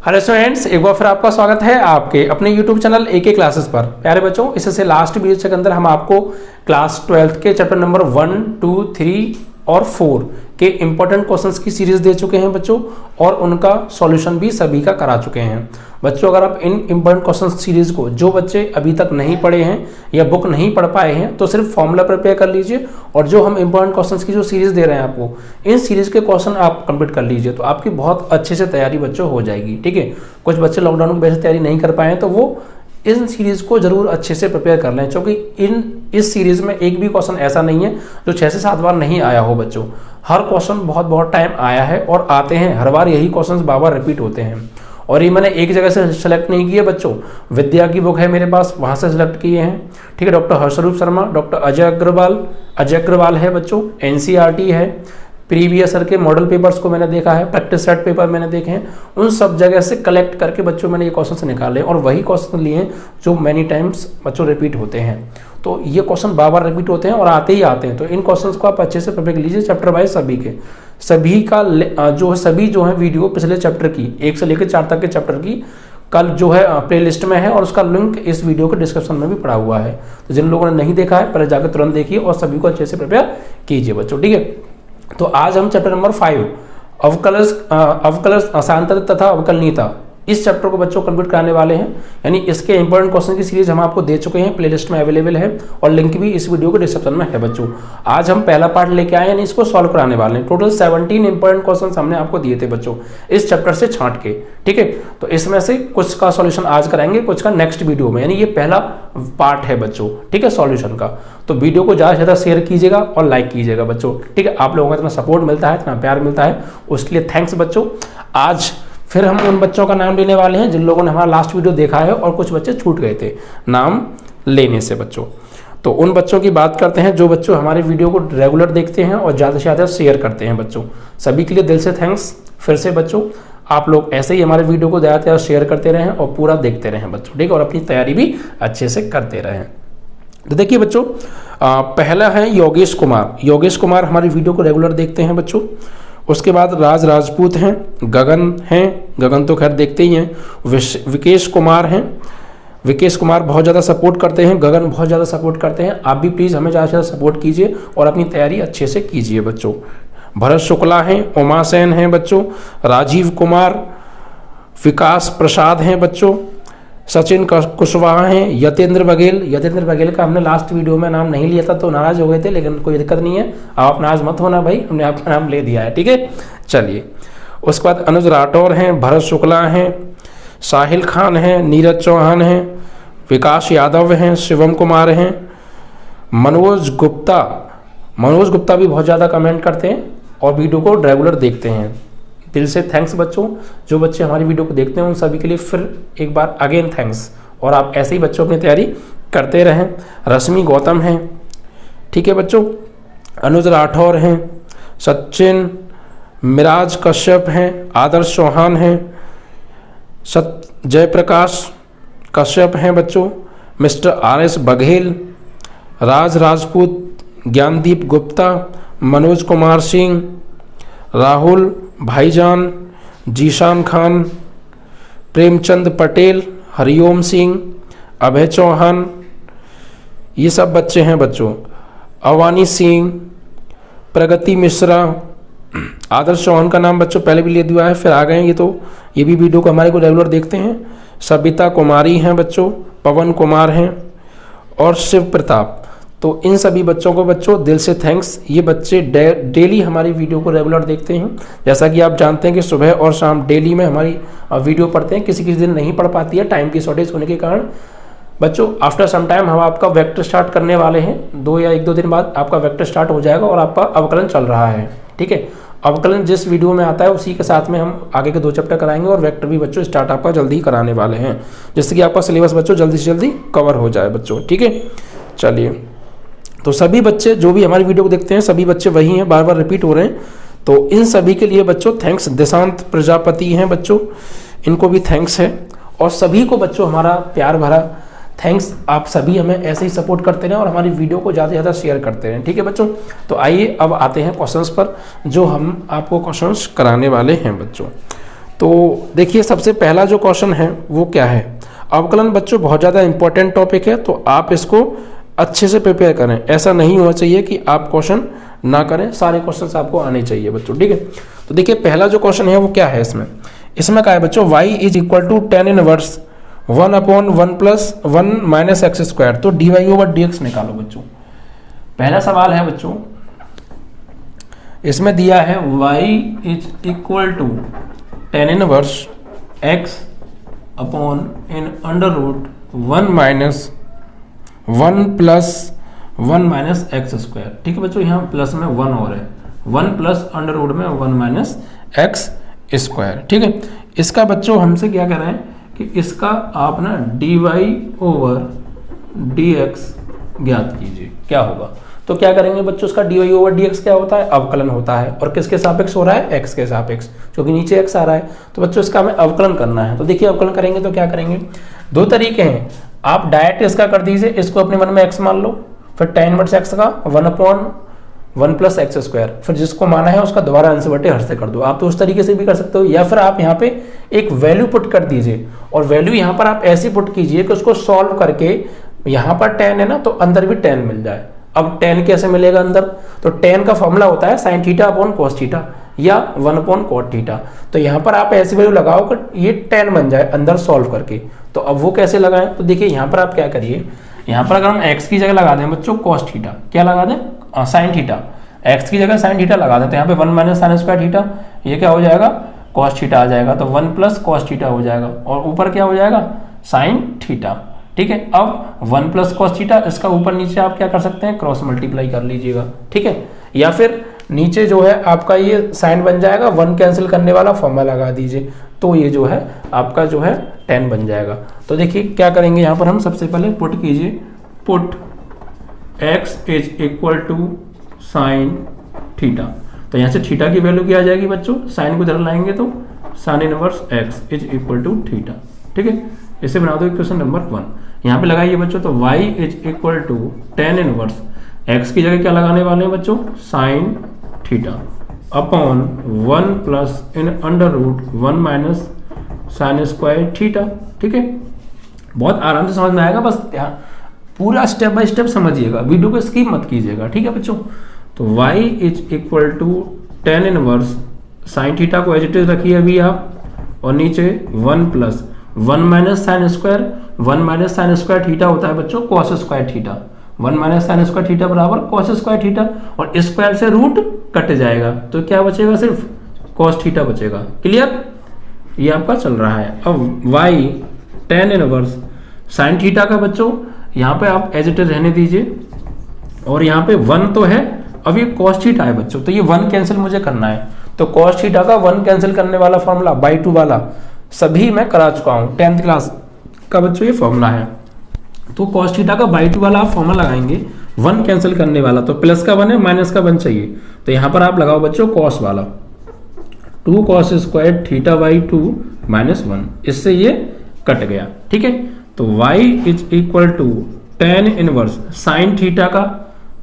Hello students, एक बार फिर आपका स्वागत है आपके अपने यूट्यूब चैनल एके क्लासेस पर। प्यारे बच्चों, इससे लास्ट वीडियो के अंदर हम आपको क्लास 12 के चैप्टर नंबर 1, 2, 3 और 4 के इंपॉर्टेंट क्वेश्चंस की सीरीज दे चुके हैं बच्चों, और उनका सॉल्यूशन भी सभी का करा चुके हैं बच्चों। अगर आप इन इंपॉर्टेंट क्वेश्चन सीरीज को, जो बच्चे अभी तक नहीं पढ़े हैं या बुक नहीं पढ़ पाए हैं, तो सिर्फ फॉर्मूला प्रिपेयर कर लीजिए, और जो हम इंपॉर्टेंट क्वेश्चंस की जो सीरीज दे रहे हैं आपको, इन सीरीज के क्वेश्चन आप कंप्लीट कर लीजिए, तो आपकी बहुत अच्छे से तैयारी बच्चों हो जाएगी। ठीक है, कुछ बच्चे लॉकडाउन की वजह से तैयारी नहीं कर पाए हैं, तो वो इन सीरीज को जरूर अच्छे से प्रिपेयर कर लें, क्योंकि इस सीरीज में एक भी क्वेश्चन ऐसा नहीं है जो 6 से 7 बार नहीं आया हो बच्चों। हर क्वेश्चन बहुत टाइम आया है और आते हैं, हर बार यही क्वेश्चंस बार रिपीट होते हैं। और ये मैंने एक जगह से सेलेक्ट नहीं किए बच्चों, विद्या की बुक है मेरे पास, वहां से सेलेक्ट किए हैं। ठीक है, डॉक्टर हर्षरूप शर्मा, डॉक्टर अजय अग्रवाल है बच्चों, एनसीईआरटी है, प्रीवियस ईयर के मॉडल पेपर्स को मैंने देखा है, प्रैक्टिस सेट पेपर मैंने देखे हैं, उन सब जगह से कलेक्ट करके बच्चों मैंने ये क्वेश्चन निकाले और वही क्वेश्चन लिए हैं जो मैनी टाइम्स बच्चों रिपीट होते हैं। तो ये क्वेश्चन बार रिपीट होते हैं और आते ही आते हैं, तो इन क्वेश्चंस को आप अच्छे से प्रिपेयर लीजिए चैप्टर वाइज सभी के। सभी जो है वीडियो पिछले चैप्टर की 1 से लेकर 4 तक के चैप्टर की कल जो है प्लेलिस्ट में है, और उसका लिंक इस वीडियो के डिस्क्रिप्शन में भी पड़ा हुआ है। तो जिन लोगों ने नहीं देखा है, पहले जाकर तुरंत देखिए और सभी को अच्छे से प्रिपेयर कीजिए बच्चों। ठीक है, तो आज हम चैप्टर नंबर 5 अवकलज अशांतर तथा अवकलनीयता, इस चैप्टर को बच्चों कंप्लीट कराने वाले हैं। यानी इसके इंपॉर्टेंट क्वेश्चन की सीरीज हम आपको दे चुके हैं, प्लेलिस्ट में अवेलेबल है और लिंक भी इस वीडियो के डिस्क्रिप्शन में है बच्चों। आज हम पहला पार्ट लेके आए, यानी इसको सॉल्व कराने वाले हैं। टोटल 17 इंपॉर्टेंट क्वेश्चन हमने आपको दिए थे बच्चों इस चैप्टर से छांट के। ठीक है, तो इसमें से कुछ का सॉल्यूशन आज कराएंगे, कुछ का नेक्स्ट वीडियो में, यानी ये पहला पार्ट है बच्चों। ठीक है, सॉल्यूशन का। तो वीडियो को ज़्यादा से ज़्यादा शेयर कीजिएगा और लाइक कीजिएगा बच्चों। ठीक है, आप लोगों का इतना सपोर्ट मिलता है, इतना प्यार मिलता है, उसके लिए थैंक्स बच्चों। आज फिर हम उन बच्चों का नाम लेने वाले हैं जिन लोगों ने हमारा लास्ट वीडियो देखा है और कुछ बच्चे छूट गए थे नाम लेने से बच्चों। तो उन बच्चों की बात करते हैं जो बच्चों हमारे वीडियो को रेगुलर देखते हैं और ज़्यादा से ज़्यादा शेयर करते हैं बच्चों। सभी के लिए दिल से थैंक्स फिर से बच्चों। आप लोग ऐसे ही हमारे वीडियो को ज़्यादा से ज़्यादा शेयर करते रहें और पूरा देखते रहें बच्चों। ठीक है, और अपनी तैयारी भी अच्छे से करते रहें। तो देखिए बच्चों, पहला है योगेश कुमार हमारी वीडियो को रेगुलर देखते हैं बच्चों। उसके बाद राज राजपूत हैं, गगन तो खैर देखते ही हैं। विकेश कुमार बहुत ज़्यादा सपोर्ट करते हैं, गगन बहुत ज़्यादा सपोर्ट करते हैं। आप भी प्लीज़ हमें ज़्यादा से ज़्यादा सपोर्ट कीजिए और अपनी तैयारी अच्छे से कीजिए बच्चों। भरत शुक्ला हैं, उमा सेन हैं बच्चों, राजीव कुमार, विकास प्रसाद हैं बच्चों, सचिन कुशवाहा हैं, यतेंद्र बघेल का हमने लास्ट वीडियो में नाम नहीं लिया था तो नाराज हो गए थे, लेकिन कोई दिक्कत नहीं है, आप नाराज मत होना भाई, हमने आपका नाम ले दिया है। ठीक है, चलिए। उसके बाद अनुज राठौर हैं, भरत शुक्ला हैं, साहिल खान हैं, नीरज चौहान हैं, विकास यादव हैं, शिवम कुमार हैं, मनोज गुप्ता भी बहुत ज़्यादा कमेंट करते हैं और वीडियो को रेगुलर देखते हैं। दिल से थैंक्स बच्चों। जो बच्चे हमारी वीडियो को देखते हैं उन सभी के लिए फिर एक बार अगेन थैंक्स, और आप ऐसे ही बच्चों अपनी तैयारी करते रहें। रश्मि गौतम हैं, ठीक है बच्चों, अनुज राठौर हैं, सचिन मिराज कश्यप हैं, आदर्श चौहान हैं, जयप्रकाश कश्यप हैं बच्चों, मिस्टर RS बघेल, राज राजपूत, ज्ञानदीप गुप्ता, मनोज कुमार सिंह, राहुल भाईजान, जीशान खान, प्रेमचंद पटेल, हरिओम सिंह, अभय चौहान, ये सब बच्चे हैं बच्चों। अवानी सिंह, प्रगति मिश्रा, आदर्श चौहान का नाम बच्चों पहले भी ले दिया है, फिर आ गए हैं ये भी वीडियो को हमारे को रेगुलर देखते हैं। सबिता कुमारी हैं बच्चों, पवन कुमार हैं और शिव प्रताप। तो इन सभी बच्चों को बच्चों दिल से थैंक्स। ये बच्चे डेली हमारी वीडियो को रेगुलर देखते हैं। जैसा कि आप जानते हैं कि सुबह और शाम डेली में हमारी वीडियो पढ़ते हैं, किसी दिन नहीं पढ़ पाती है टाइम की शॉर्टेज होने के कारण बच्चों। आफ्टर सम टाइम हम आपका वेक्टर स्टार्ट करने वाले हैं, 2 या 1-2 दिन बाद आपका वेक्टर स्टार्ट हो जाएगा और आपका अवकलन चल रहा है। ठीक है, अवकलन जिस वीडियो में आता है उसी के साथ में हम आगे के 2 चैप्टर कराएंगे और वेक्टर भी बच्चों स्टार्ट आपका जल्दी ही कराने वाले हैं, जिससे कि आपका सिलेबस बच्चों जल्दी से जल्दी कवर हो जाए बच्चों। ठीक है, चलिए। तो सभी बच्चे जो भी हमारी वीडियो को देखते हैं, सभी बच्चे वही हैं, बार रिपीट हो रहे हैं, तो इन सभी के लिए बच्चों थैंक्स। देशांत प्रजापति हैं बच्चों, इनको भी थैंक्स है, और सभी को बच्चों हमारा प्यार भरा थैंक्स। आप सभी हमें ऐसे ही सपोर्ट करते रहें और हमारी वीडियो को ज़्यादा से ज़्यादा शेयर करते रहें। ठीक है बच्चों, तो आइए अब आते हैं क्वेश्चंस पर, जो हम आपको क्वेश्चंस कराने वाले हैं बच्चों। तो देखिए सबसे पहला जो क्वेश्चन है वो क्या है, अवकलन बच्चों बहुत ज़्यादा इंपॉर्टेंट टॉपिक है, तो आप इसको अच्छे से प्रिपेयर करें। ऐसा नहीं होना चाहिए कि आप क्वेश्चन ना करें, सारे क्वेश्चंस आपको आने चाहिए बच्चों, ठीक है। तो देखिए पहला जो क्वेश्चन है वो क्या है, इसमें क्या है बच्चों, y is equal to tan inverse 1/1 plus 1 minus x square. तो dy ओवर dx निकालो बच्चों। पहला सवाल है बच्चों, इसमें दिया है y is equal to tan inverse x upon in under root 1 minus 1 plus 1 minus x square. ठीक है बच्चों, यहाँ प्लस में 1 और है, 1 प्लस अंडर रूट में 1 माइनस एक्स स्क्वायर। ठीक है, इसका बच्चों हमसे क्या कह रहे हैं कि इसका आप ना dy ओवर dx ज्ञात कीजिए, क्या होगा। तो क्या करेंगे बच्चों, इसका dy ओवर dx क्या होता है, अवकलन होता है, और किसके सापेक्ष हो रहा है, x के सापेक्ष, क्योंकि नीचे x आ रहा है। तो बच्चों इसका हमें अवकलन करना है। तो देखिए अवकलन करेंगे तो क्या करेंगे, दो तरीके हैं, आप डायरेक्ट इसका कर दीजिए, इसको अपने मन में x मान लो, फिर tan इनवर्स x का 1/1 प्लस एक्स स्क्वायर, फिर जिसको माना है उसका दोबारा अंश बटे हर से कर दो। आप तो उस तरीके से भी कर सकते हो, या फिर आप यहाँ पे एक वैल्यू पुट कर दीजिए, और वैल्यू यहाँ पर आप ऐसी पुट कीजिए कि उसको सॉल्व करके यहाँ पर tan है ना, तो अंदर भी tan मिल जाए। अब tan कैसे मिलेगा अंदर, तो tan का फॉर्मूला होता है sign theta upon cos theta या 1 अपॉन कॉट थीटा। तो यहाँ पर आप ऐसी वैल्यू लगाओ कि ये tan बन जाए अंदर सॉल्व करके। तो अब वो कैसे लगाएं, तो देखिए यहाँ पर आप क्या करिए, यहाँ पर अगर हम x की जगह लगा दें बच्चों कॉस थीटा, क्या लगा दें, साइन थीटा, x की जगह साइन थीटा लगा दें, तो यहाँ पे 1 माइनस साइन स्क्वायर थीटा, ये क्या हो जाएगा, कॉस थीटा आ जाएगा, तो 1 प्लस कॉस थीटा हो जाएगा, और ऊपर क्या हो जाएगा, साइन थीटा। ठीक है, अब 1 प्लस कॉस थीटा, इसका ऊपर नीचे आप क्या कर सकते हैं, क्रॉस मल्टीप्लाई कर लीजिएगा। ठीक है, या फिर नीचे जो है आपका ये साइन बन जाएगा, 1 कैंसिल करने वाला फॉर्मूला लगा दीजिए, तो ये जो है आपका जो है tan बन जाएगा। तो देखिए क्या करेंगे, यहाँ पर हम सबसे पहले पुट कीजिए, put x is equal to sine theta. तो यहाँ से थीटा की वैल्यू क्या आ जाएगी बच्चों, साइन को इधर लाएंगे तो sine inverse x is equal to theta. ठीक है, इसे बना दो इक्वेशन नंबर 1। यहाँ पे लगाइए बच्चों, तो y is equal to tan inverse x की जगह क्या लगाने वाले हैं बच्चों, sine theta upon 1 plus in under root 1 minus sine square theta. ठीक है, बहुत आराम से समझ में आएगा, बस पूरा स्टेप बाय स्टेप समझिएगा, वीडियो को स्किप मत कीजिएगा। ठीक है बच्चों, तो y is equal to tan inverse sine theta को एज इट इज रखिए अभी आप, और नीचे 1 plus 1 minus sine square, 1 minus sine square theta होता है बच्चों cos square theta, 1 minus sine square theta बराबर कॉस स्क्वायर थीटा, और स्क्वायर से रूट कट जाएगा, तो क्या बचेगा, सिर्फ कॉस थीटा बचेगा। क्लियर, ये आपका चल रहा है। अब y tan inverse sine theta का बच्चों यहाँ पे आप एज इट इज रहने दीजिए, और यहाँ पे 1 तो है, अब ये कॉस थीटा है बच्चों, तो ये 1 कैंसिल मुझे करना है, तो कॉस थीटा का 1 कैंसिल करने वाला फॉर्मूला बाई 2 वाला सभी मैं करा चुका हूँ, 10th क्लास का बच्चों ये फॉर्मूला है। तो कॉस थीटा का बाई 2 वाला आप फॉर्मूला लगाएंगे, 1 कैंसिल करने वाला, तो प्लस का 1 है माइनस का 1 चाहिए, तो यहाँ पर आप लगाओ बच्चों कॉस वाला, 2 cos square theta by 2 minus 1, इससे ये कट गया। ठीक है, तो y is equal to tan inverse sine theta का,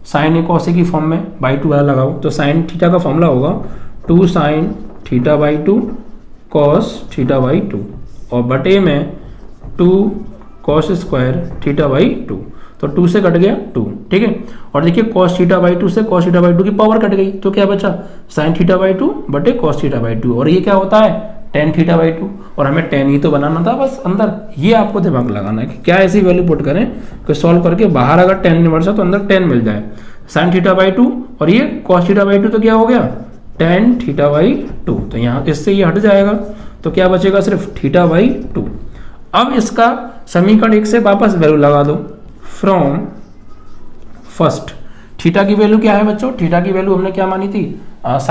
साइन ए कॉस की फॉर्म में बाई 2 वाला लगाओ, तो साइन थीटा का फॉर्मूला होगा 2 sine theta by 2 cos theta by 2, और बटे में 2 कॉस स्क्वायर थीटा बाई 2, तो 2 से कट गया 2। ठीक है, और देखिए कॉस थीटा बाई 2 से कॉस थीटा बाई 2 की पावर कट गई, तो क्या बचा, साइन थीटा बाई 2 बटे कॉस थीटा बाई 2, और ये क्या होता है, tan थीटा बाई 2, और हमें tan ही तो बनाना था बस अंदर। ये आपको दिमाग लगाना है कि क्या ऐसी वैल्यू पुट करें कि सॉल्व करके बाहर अगर tan इनवर्स है तो अंदर tan मिल जाए, साइन थीटा बाई 2, और ये कॉस थीटा बाई 2, तो क्या हो गया, tan थीटा बाई 2, तो यहाँ इससे ये हट जाएगा, तो क्या बचेगा, सिर्फ थीटा बाई 2। अब इसका समीकरण 1 से वापस वैल्यू लगा दो, फ्रॉम फर्स्ट थीटा की वैल्यू क्या है बच्चों, थीटा की वैल्यू हमने क्या मानी थी,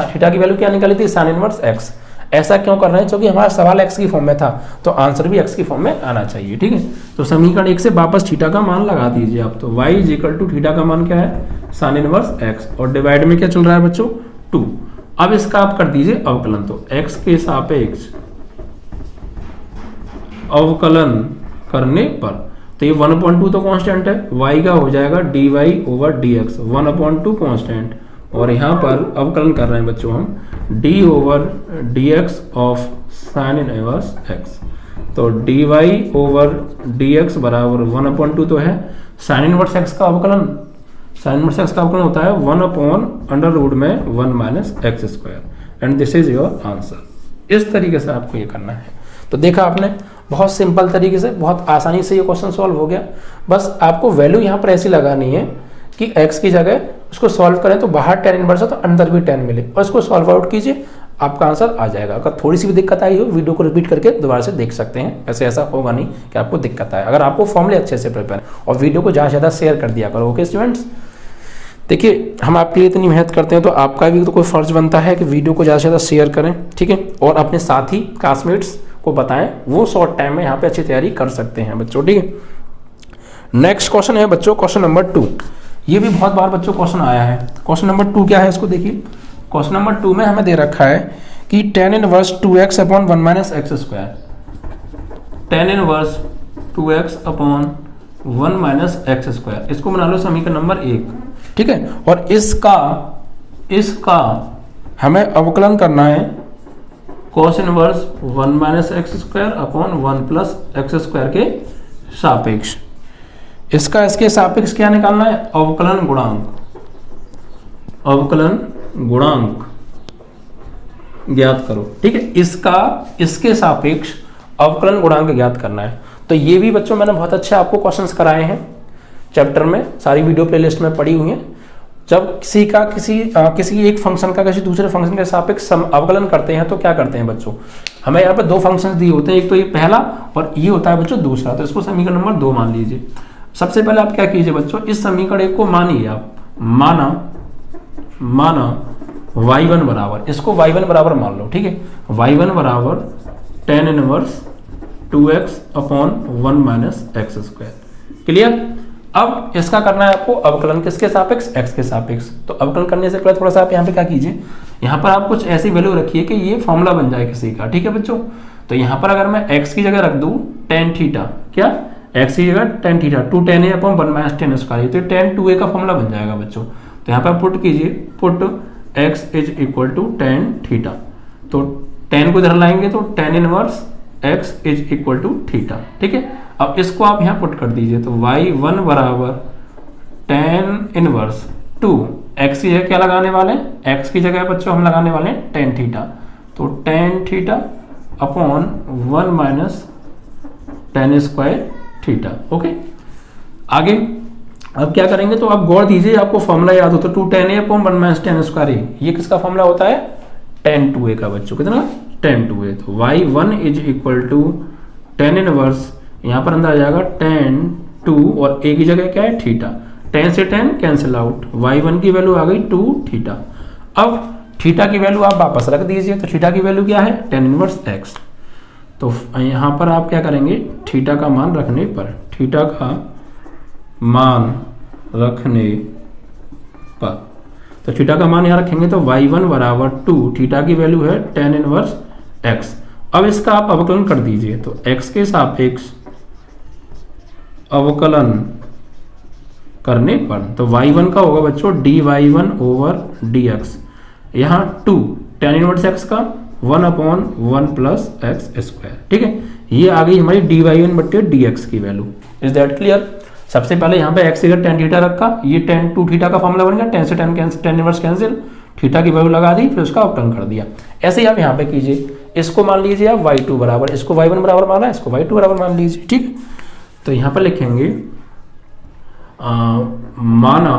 थीटा की वैल्यू क्या निकाली थी, साइन इनवर्स x। ऐसा क्यों कर रहे हैं, क्योंकि हमारा सवाल x की फॉर्म में था, तो आंसर भी x की फॉर्म में आना चाहिए। ठीक है, तो समीकरण 1 से वापस थीटा का मान लगा दीजिए आप, तो y is equal to theta का मान क्या है, साइन इनवर्स x, और डिवाइड में क्या चल रहा है बच्चों, 2। अब इसका आप कर दीजिए अवकलन, तो x के सापेक्ष अवकलन करने पर, तो ये 1/2 तो कांस्टेंट है, y का हो जाएगा dy ओवर dx, 1/2 कांस्टेंट और यहाँ पर अवकलन कर रहे हैं बच्चों हम D over D X of sine inverse X. तो D Y over D X बराबर 1/2 तो है साइन इनवर्स एक्स का अवकलन। साइन इनवर्स एक्स का अवकलन होता है 1/√1 में 1 minus x square and this is your answer. इस तरीके से आपको ये करना है। तो देखा आपने, बहुत सिंपल तरीके से, बहुत आसानी से ये क्वेश्चन सॉल्व हो गया। बस आपको वैल्यू यहाँ पर ऐसी लगानी है कि x की जगह उसको सॉल्व करें तो बाहर tan इनवर्स है तो अंदर भी tan मिले और इसको सॉल्व आउट कीजिए, आपका आंसर आ जाएगा। अगर थोड़ी सी भी दिक्कत आई हो वीडियो को रिपीट करके दोबारा से देख सकते हैं, वैसे ऐसा होगा नहीं कि आपको दिक्कत आए। अगर आपको फॉर्मूले अच्छे से प्रिपेयर और वीडियो को ज़्यादा से ज़्यादा शेयर कर दिया करो। ओके स्टूडेंट्स, देखिए हम आपके लिए इतनी मेहनत करते हैं तो आपका भी तो कोई फर्ज बनता है कि वीडियो को ज़्यादा से ज़्यादा शेयर करें, ठीक है, और अपने साथी क्लासमेट्स को बताएं, वो शॉर्ट टाइम में यहाँ पे अच्छी तैयारी कर सकते हैं बच्चों, ठीक है। नेक्स्ट क्वेश्चन है बच्चों क्वेश्चन नंबर 2। ये भी बहुत बार बच्चों क्वेश्चन आया है। क्वेश्चन नंबर 2 क्या है इसको देखिए। क्वेश्चन नंबर 2 में हमें दे रखा है कि tan inverse 2x upon 1 minus x square, tan inverse 2x upon 1 minus x square, इसको बना लो समीकरण नंबर 1, ठीक है। और इसका हमें अवकलन करना है cos inverse 1 minus x square upon 1 plus x square के सापेक्ष। इसका इसके सापेक्ष क्या निकालना है? अवकलन गुणांक। अवकलन गुणांक ज्ञात करो, ठीक है। इसके सापेक्ष अवकलन गुणांक ज्ञात करना है। तो ये भी बच्चों मैंने बहुत अच्छे आपको क्वेश्चंस कराए हैं चैप्टर में, सारी वीडियो प्लेलिस्ट में पड़ी हुई हैं। जब किसी एक फंक्शन का किसी दूसरे फंक्शन के सापेक्ष अवकलन करते हैं तो क्या करते हैं बच्चों, हमें यहाँ पे 2 फंक्शंस दिए होते हैं, एक तो ये पहला और ये होता है बच्चों दूसरा। तो इसको समीकरण नंबर 2 मान लीजिए। सबसे पहले आप क्या कीजिए बच्चों, इस समीकरण 1 को मानिए आप, माना y1 बराबर, इसको y1 बराबर मान लो, ठीक है। y1 बराबर tan inverse 2x upon 1 minus x square. Clear. अब इसका करना है आपको अवकलन किसके सापेक्ष? x के सापेक्ष। तो अवकलन करने से पहले थोड़ा सा आप यहाँ पे क्या कीजिए, यहाँ पर आप कुछ ऐसी वैल्यू रखिए कि ये फॉर्मूला बन जाए किसी का, ठीक है बच्चों। तो यहाँ पर अगर मैं x की जगह रख दूं tan थीटा, क्या x की जगह tan theta 2 tan a upon 1 minus tan square, तो tan 2a का फॉर्मूला बन जाएगा बच्चों। तो यहाँ पर पुट कीजिए, put x is equal to tan theta. तो tan को इधर लाएंगे तो tan inverse x is equal to theta, ठीक है। अब इसको आप यहाँ पुट कर दीजिए, तो y1 बराबर tan इनवर्स 2, x की जगह क्या लगाने वाले हैं? x की जगह बच्चों हम लगाने वाले हैं tan थीटा। तो tan theta upon 1 minus tan square theta. Okay, आगे अब क्या करेंगे, तो आप गौर दीजिए, आपको फॉर्मूला याद हो तो 2 tan a upon 1 minus tan square a, ये किसका फॉर्मूला होता है? tan 2a का बच्चों, कितना? tan 2a। तो y1 is equal to tan inverse, यहाँ पर अंदर आ जाएगा tan 2 और a की जगह क्या है? थीटा। tan से tan कैंसिल आउट, y1 की वैल्यू आ गई 2 थीटा। अब थीटा की वैल्यू आप वापस रख दीजिए, तो थीटा की वैल्यू क्या है? tan inverse x। तो यहाँ पर आप क्या करेंगे, थीटा का मान रखने पर, थीटा का मान रखने पर, तो थीटा का मान यहाँ रखेंगे तो y1 बराबर 2, थीटा की वैल्यू है tan इनवर्स x। अब इसका आप अवकलन कर दीजिए, तो x के सापेक्ष अवकलन करने पर, तो y1 का होगा बच्चों dy1 ओवर dx, यहाँ 2 tan इनवर्स x का 1 अपॉन 1 प्लस एक्स स्क्वायर, ठीक है। ये आ गई हमारी dy1 बट्टे dx की वैल्यू। Is that clear? सबसे पहले यहाँ पे x की जगह tan थीटा रखा, ये tan 2 थीटा का फॉर्मूला बन गया, tan से tan इनवर्स कैंसिल, थीटा की वैल्यू लगा दी, फिर उसका अवकलन कर दिया। ऐसे ही आप यहाँ पे कीजिए, इसको मान लीजिए आप y2 बराबर, इसको y1 बराबर माना, इसको y2 बराबर मान लीजिए, ठीक। तो यहाँ पर लिखेंगे माना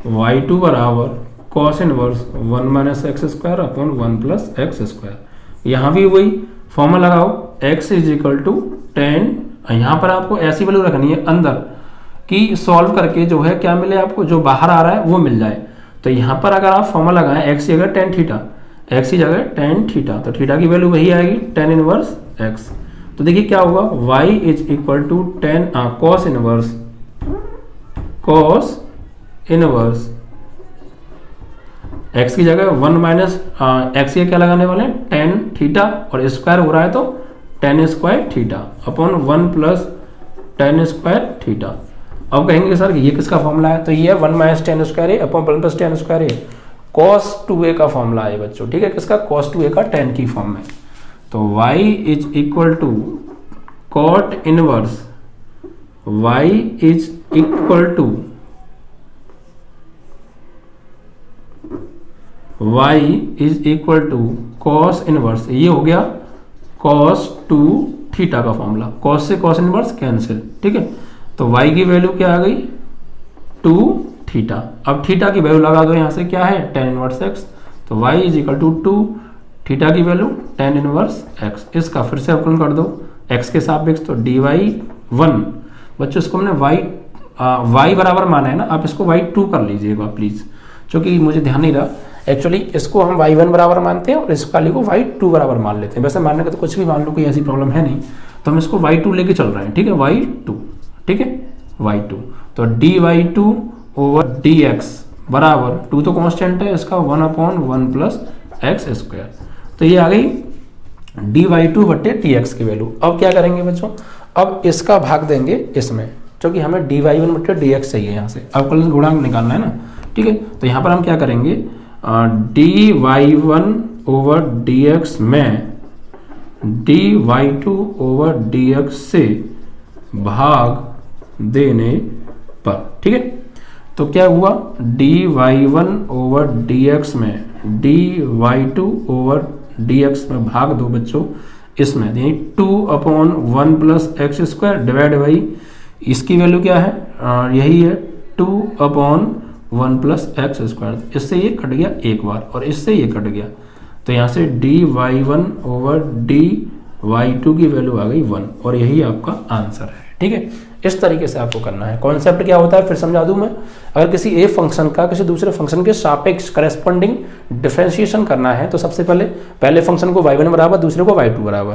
y2 बराबर cos inverse 1 minus x square upon 1 plus x square. यहाँ भी वही फॉर्मूला लगाओ, x is equal to tan, यहाँ पर आपको ऐसी वैल्यू रखनी है अंदर कि सॉल्व करके जो है क्या मिले आपको, जो बाहर आ रहा है वो मिल जाए। तो यहाँ पर अगर आप फॉर्मूला लगाएं x की जगह tan थीटा, x की जगह tan थीटा, तो थीटा की वैल्यू वही आएगी tan इनवर्स x। तो देखिए क्या होगा, y is equal to tan cos inverse x की जगह 1 माइनस एक्स ये क्या लगाने वाले हैं tan थीटा, और स्क्वायर हो रहा है तो tan square theta upon 1 plus tan square theta. अब कहेंगे सर ये किसका फॉर्मूला है, तो ये है 1 माइनस टेन स्क्वायर ए अपॉन 1 प्लस टेन स्क्वायर ए cos 2a का फॉर्मूला है बच्चों, ठीक है, किसका, cos 2a का tan की फॉर्म में। तो y is equal to cot inverse y is equal to y is equal to cos inverse, ये हो गया cos 2 थीटा का फॉर्मूला, cos से cos इनवर्स कैंसिल, ठीक है। तो y की वैल्यू क्या आ गई 2 थीटा। अब थीटा की वैल्यू लगा दो यहाँ से, क्या है tan इनवर्स x, तो y is equal to 2 theta की वैल्यू tan इनवर्स x। इसका फिर से अवकलन कर दो x के सापेक्ष, तो dy1 बच्चों इसको हमने y बराबर माना है ना, आप इसको y2 कर लीजिएगा प्लीज, क्योंकि मुझे ध्यान नहीं रहा। एक्चुअली इसको हम y1 बराबर मानते हैं और इस वाली को y2 बराबर मान लेते हैं। वैसे मानने का तो कुछ भी मान लो, कोई ऐसी प्रॉब्लम है नहीं, तो हम इसको y2 लेके चल रहे हैं, ठीक है, y2, ठीक है, y2। तो dy2 ओवर dx बराबर 2 तो कांस्टेंट है इसका 1/1 प्लस एक्स स्क्वायर। तो ये आ गई dy2 बट्टे dx की वैल्यू। अब क्या करेंगे बच्चों, अब इसका भाग देंगे इसमें, क्योंकि हमें dy1 बट्टे dx चाहिए यहाँ से, अवकलन गुणांक निकालना है ना, ठीक है। तो यहाँ पर हम क्या करेंगे, dy1 ओवर dx में dy2 ओवर dx से भाग देने पर, ठीक है। तो क्या हुआ, dy1 ओवर dx में dy2 ओवर dx में भाग दो बच्चों इसमें, यानी 2/1 plus x square divide by इसकी वैल्यू क्या है, यही है 2/1 प्लस एक्स स्क्वायर। इससे ये कट गया एक बार और इससे ये कट गया, तो यहाँ से dy1 ओवर dy2 की वैल्यू आ गई 1 और यही आपका आंसर है, ठीक है। इस तरीके से आपको करना है। कॉन्सेप्ट क्या होता है फिर समझा दूं मैं, अगर किसी ए फंक्शन का किसी दूसरे फंक्शन के सापेक्ष करेस्पॉन्डिंग डिफरेंशिएशन करना है, तो सबसे पहले फंक्शन को y1 बराबर, दूसरे को y2 बराबर,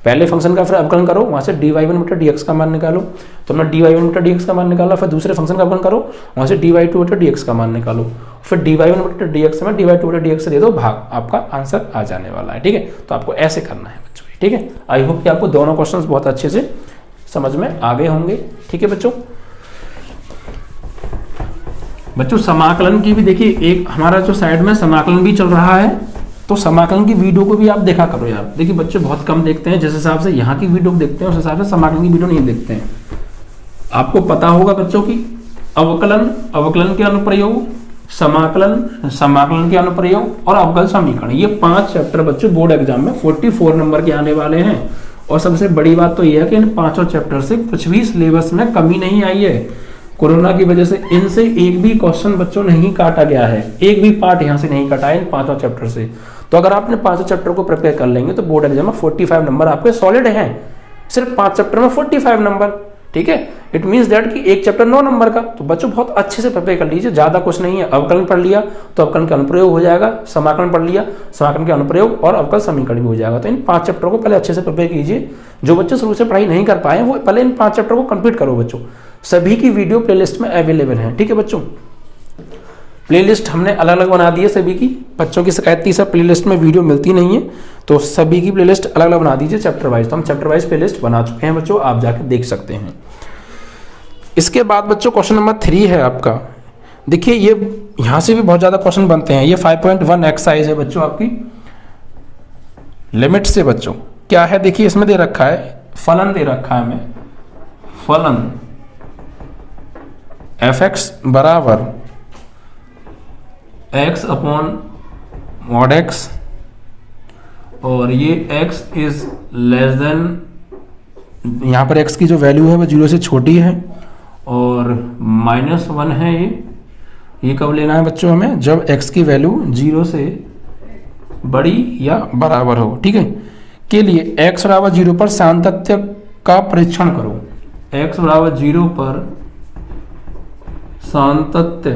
पहले फंक्शन का फिर अवकलन करो, वहां से dy1 बटे dx का मान निकालो, तो हमने dy1 बटे dx का मान निकाला, फिर दूसरे फंक्शन का अवकलन करो, वहां से dy2 बटे dx का मान निकालो, फिर dy1 बटे dx में dy2 बटे dx से दे दो भाग, आपका आंसर आ जाने वाला है, ठीक है। तो आपको ऐसे करना है बच्चों, ठीक है। आई होप कि आपको दोनों क्वेश्चंस बहुत अच्छे से समझ में आ गए होंगे, ठीक है बच्चों। बच्चों समाकलन की भी देखिए, एक हमारा जो साइड में समाकलन भी चल रहा है, तो समाकलन की वीडियो को भी आप देखा करो यार। देखिए बच्चे बहुत कम देखते हैं, जिस हिसाब से यहाँ की वीडियो देखते हैं उस हिसाब से समाकलन की वीडियो नहीं देखते हैं। आपको पता होगा बच्चों की अवकलन के अनुप्रयोग, समाकलन के अनुप्रयोग और अवकल समीकरण, ये 5 चैप्टर बच्चों बोर्ड एग्जाम में 44 नंबर के आने वाले हैं। और सबसे बड़ी बात तो यह है कि इन 5 चैप्टर से कुछ भी सिलेबस में कमी नहीं आई है। कोरोना की वजह से इनसे एक भी क्वेश्चन बच्चों नहीं काटा गया है, एक भी पार्ट यहाँ से नहीं कटा है इन 5 चैप्टर से। तो अगर आपने 5 चैप्टर को प्रिपेयर कर लेंगे तो बोर्ड एग्जाम में 45 नंबर आपके सॉलिड हैं, सिर्फ 5 चैप्टर में 45 नंबर, ठीक है। इट मीन्स दैट कि एक चैप्टर 9 नंबर का। तो बच्चों बहुत अच्छे से प्रिपेयर कर लीजिए, ज्यादा कुछ नहीं है। अवकलन पढ़ लिया तो अवकलन का अनुप्रयोग हो जाएगा, समाकलन पढ़ लिया समाकलन के अनुप्रयोग और अवकल समीकरण भी हो जाएगा। तो इन 5 चैप्टर को पहले अच्छे से प्रिपेयर कीजिए। जो बच्चे शुरू से पढ़ाई नहीं कर पाए वो पहले इन 5 चैप्टर को कंप्लीट करो बच्चों। सभी की वीडियो प्लेलिस्ट में अवेलेबल है, ठीक है बच्चों। प्लेलिस्ट हमने अलग अलग बना दी है सभी की। बच्चों की शिकायत थी सर प्लेलिस्ट में वीडियो मिलती नहीं है, तो सभी की प्लेलिस्ट अलग अलग बना दीजिए चैप्टर वाइज। तो हम चैप्टर वाइज प्लेलिस्ट बना चुके हैं बच्चों, आप जाके देख सकते हैं। इसके बाद बच्चों क्वेश्चन नंबर 3 है आपका। देखिए ये यहां से भी बहुत ज्यादा क्वेश्चन बनते हैं। ये 5.1 एक्सरसाइज है बच्चों आपकी लिमिट से। बच्चों क्या है देखिए, इसमें दे रखा है फलन, दे रखा है हमें फलन f(x) बराबर x अपॉन मॉड x, और ये x इज लेस देन, यहां पर x की जो वैल्यू है वो 0 से छोटी है, और -1 है। ये कब लेना है बच्चों हमें, जब x की वैल्यू 0 से बड़ी या बराबर हो, ठीक है। के लिए x बराबर 0 पर सातत्य का परीक्षण करो। x बराबर 0 पर सातत्य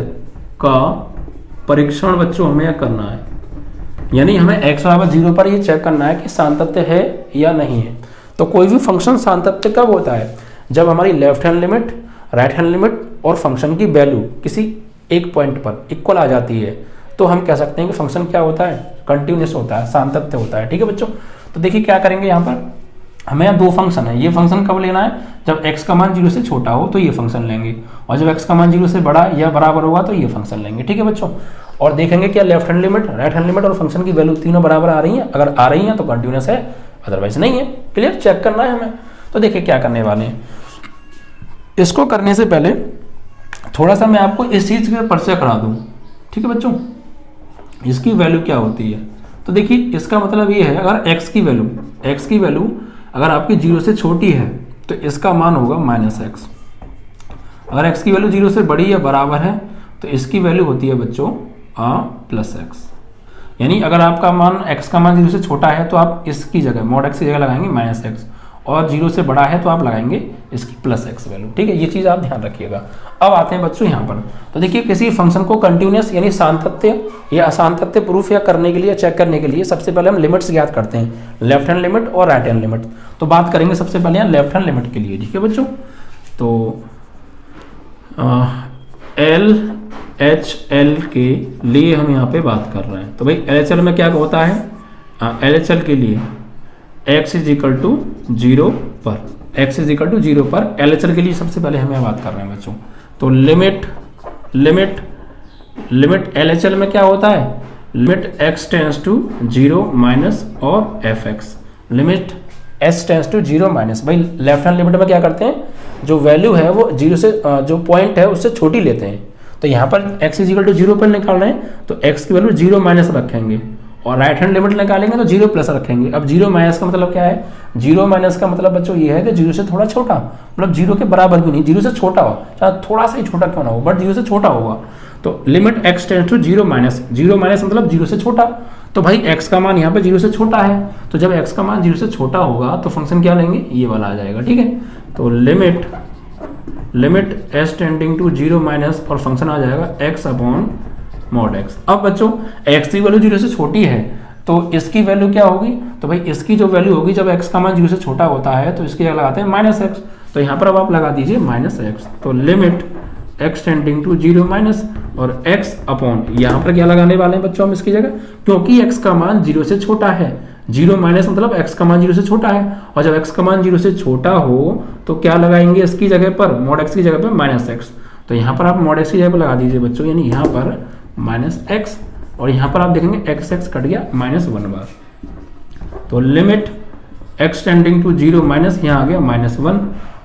का परीक्षण बच्चों हमें करना है, यानी हमें x बराबर 0 पर ये चेक करना है कि सातत्य है या नहीं है। तो कोई भी फंक्शन सातत्य कब होता है, जब हमारी left hand limit, right hand limit और फंक्शन की वैल्यू किसी एक पॉइंट पर इक्वल आ जाती है, तो हम कह सकते हैं कि फंक्शन क्या होता है, कंटिन्यूअस होता है, सातत्य होता है, ठीक है बच्चों। तो देखिए क्या करेंगे, यहाँ पर हमें यहाँ दो फंक्शन है, ये फंक्शन कब लेना है, जब x का मान 0 से छोटा हो तो ये फंक्शन लेंगे, और जब x का मान 0 से बड़ा या बराबर होगा तो ये फंक्शन लेंगे। ठीक है बच्चों, और देखेंगे क्या left hand limit, right hand limit और फंक्शन की वैल्यू तीनों बराबर आ रही हैं, अगर आ रही हैं तो कंटिन्यूस है, अदरवाइज नहीं है। क्लियर, चेक करना है हमें। तो देखिए क्या करने वाले हैं, इसको करने से पहले थोड़ा सा मैं आपको इस चीज का परिचय करा दूं। ठीक है बच्चों, इसकी वैल्यू क्या होती है, तो देखिए इसका मतलब ये है, अगर x की वैल्यू अगर आपकी 0 से छोटी है तो इसका मान होगा -x, अगर x की वैल्यू 0 से बड़ी या बराबर है तो इसकी वैल्यू होती है बच्चों +x। यानी अगर आपका मान x का मान 0 से छोटा है तो आप इसकी जगह mod x की जगह लगाएंगे -x, और 0 से बड़ा है तो आप लगाएंगे इसकी +x वैल्यू। ठीक है, ये चीज़ आप ध्यान रखिएगा। अब आते हैं बच्चों यहाँ पर, तो देखिए किसी फंक्शन को कंटिन्यूस यानी सातत्य या असातत्य प्रूफ या करने के लिए, चेक करने के लिए सबसे पहले हम लिमिट्स ज्ञात करते हैं, लेफ्ट हैंड लिमिट और राइट हैंड लिमिट। तो बात करेंगे सबसे पहले यहाँ लेफ्ट हैंड लिमिट के लिए। ठीक है बच्चों, तो LHL के लिए हम यहाँ पे बात कर रहे हैं। तो भाई LHL में क्या होता है, LHL के लिए x = 0 पर, x = 0 पर LHL के लिए सबसे पहले हमें बात कर रहे हैं बच्चों। तो लिमिट LHL में क्या होता है, limit x tends to 0 minus और fx, limit s tends to 0 minus. भाई लेफ्ट हैंड लिमिट में क्या करते हैं, जो वैल्यू है वो 0 से जो पॉइंट है उससे छोटी लेते हैं। तो यहाँ पर x = 0 पर निकाल रहे हैं तो x की वैल्यू 0 माइनस रखेंगे, और राइट हैंड लिमिट निकालेंगे तो 0 प्लस रखेंगे। अब 0 माइनस का मतलब क्या है, 0 माइनस का मतलब बच्चों ये है कि 0 से थोड़ा छोटा, मतलब 0 के बराबर भी नहीं, 0 से छोटा हो, चाहे थोड़ा सा ही छोटा क्यों ना हो, बट 0 से छोटा होगा। तो limit x tends to 0 minus, 0 minus मतलब 0 से छोटा। तो भाई x का मान यहाँ पे 0 से छोटा है, तो जब x का मान 0 से छोटा होगा तो फंक्शन क्या लेंगे, ये वाला आ जाएगा। ठीक है, तो limit s tending to 0 minus और फंक्शन आ जाएगा x/mod x। अब बच्चों x की वैल्यू 0 से छोटी है तो इसकी वैल्यू क्या होगी, तो भाई इसकी जो वैल्यु होगी जब x का मान 0 से छोटा होता है तो इसकी लगाते हैं -x। तो यहाँ पर अब आप लगा दीजिए -x, तो limit x tending to 0 minus और x अपॉन, यहाँ पर क्या लगाने वाले हैं बच्चों हम इसकी जगह, क्योंकि x का मान 0 से छोटा है, 0 माइनस मतलब x का मान 0 से छोटा है, और जब x का मान 0 से छोटा हो तो क्या लगाएंगे इसकी जगह पर, mod x की जगह पर -x। तो यहाँ पर आप mod x की जगह पर लगा दीजिए बच्चों, यानी यहाँ पर -x, और यहाँ पर आप देखेंगे x कट गया -1 बार। तो limit x tending to 0 minus, यहाँ आ गया -1।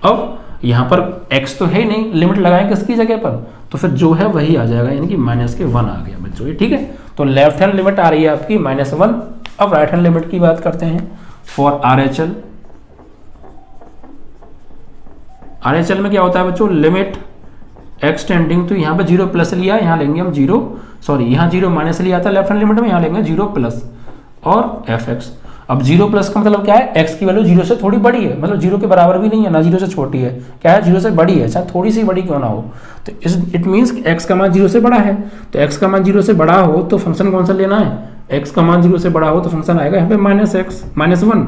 अब यहाँ पर x तो है ही नहीं, लिमिट लगाएं किसकी जगह पर, तो फिर जो है वही आ जाएगा, यानी कि -1 आ गया बच्चों ये। ठीक है, तो लेफ्ट हैंड लिमिट आ रही है आपकी -1। अब राइट हैंड लिमिट की बात करते हैं फॉर RHL। RHL में क्या होता है बच्चों, लिमिट x टेंडिंग टू, यहाँ पे 0 प्लस लिया, यहाँ लेंगे हम 0, सॉरी यहाँ 0 माइनस लिया था लेफ्ट हैंड लिमिट में, यहाँ लेंगे 0 प्लस और fx। अब 0 प्लस का मतलब क्या है, x की वैल्यू 0 से थोड़ी बड़ी है, मतलब 0 के बराबर भी नहीं है, ना 0 से छोटी है, क्या है 0 से बड़ी है, चाहे थोड़ी सी बड़ी क्यों ना हो। तो इट मीन्स x का मान 0 से बड़ा है, तो x का मान 0 से बड़ा हो तो फंक्शन कौन सा लेना है, x का मान 0 से बड़ा हो तो फंक्शन आएगा यहाँ पे -1।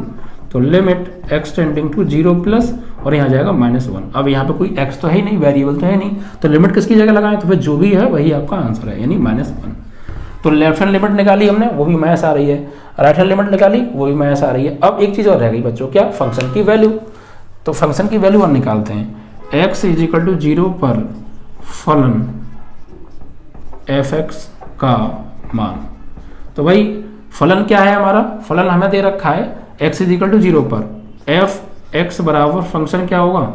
तो limit x tending to 0 plus और यहाँ जाएगा -1। अब यहाँ पे कोई x तो है ही नहीं, वेरिएबल तो है नहीं, तो लिमिट किसकी जगह लगाएं, तो फिर जो भी है वही आपका आंसर है, यानी -1। तो लेफ्ट हैंड लिमिट निकाली हमने, वो भी माइनस आ रही है, राइट हैंड लिमिट निकाली वो भी माइनस आ रही है। अब एक चीज़ और रह गई बच्चों, क्या, फंक्शन की वैल्यू। तो फंक्शन की वैल्यू हम निकालते हैं, x = 0 पर फलन fx का मान। तो भाई फलन क्या है हमारा, फलन हमें दे रखा है x = 0 पर fx बराबर फंक्शन क्या होगा,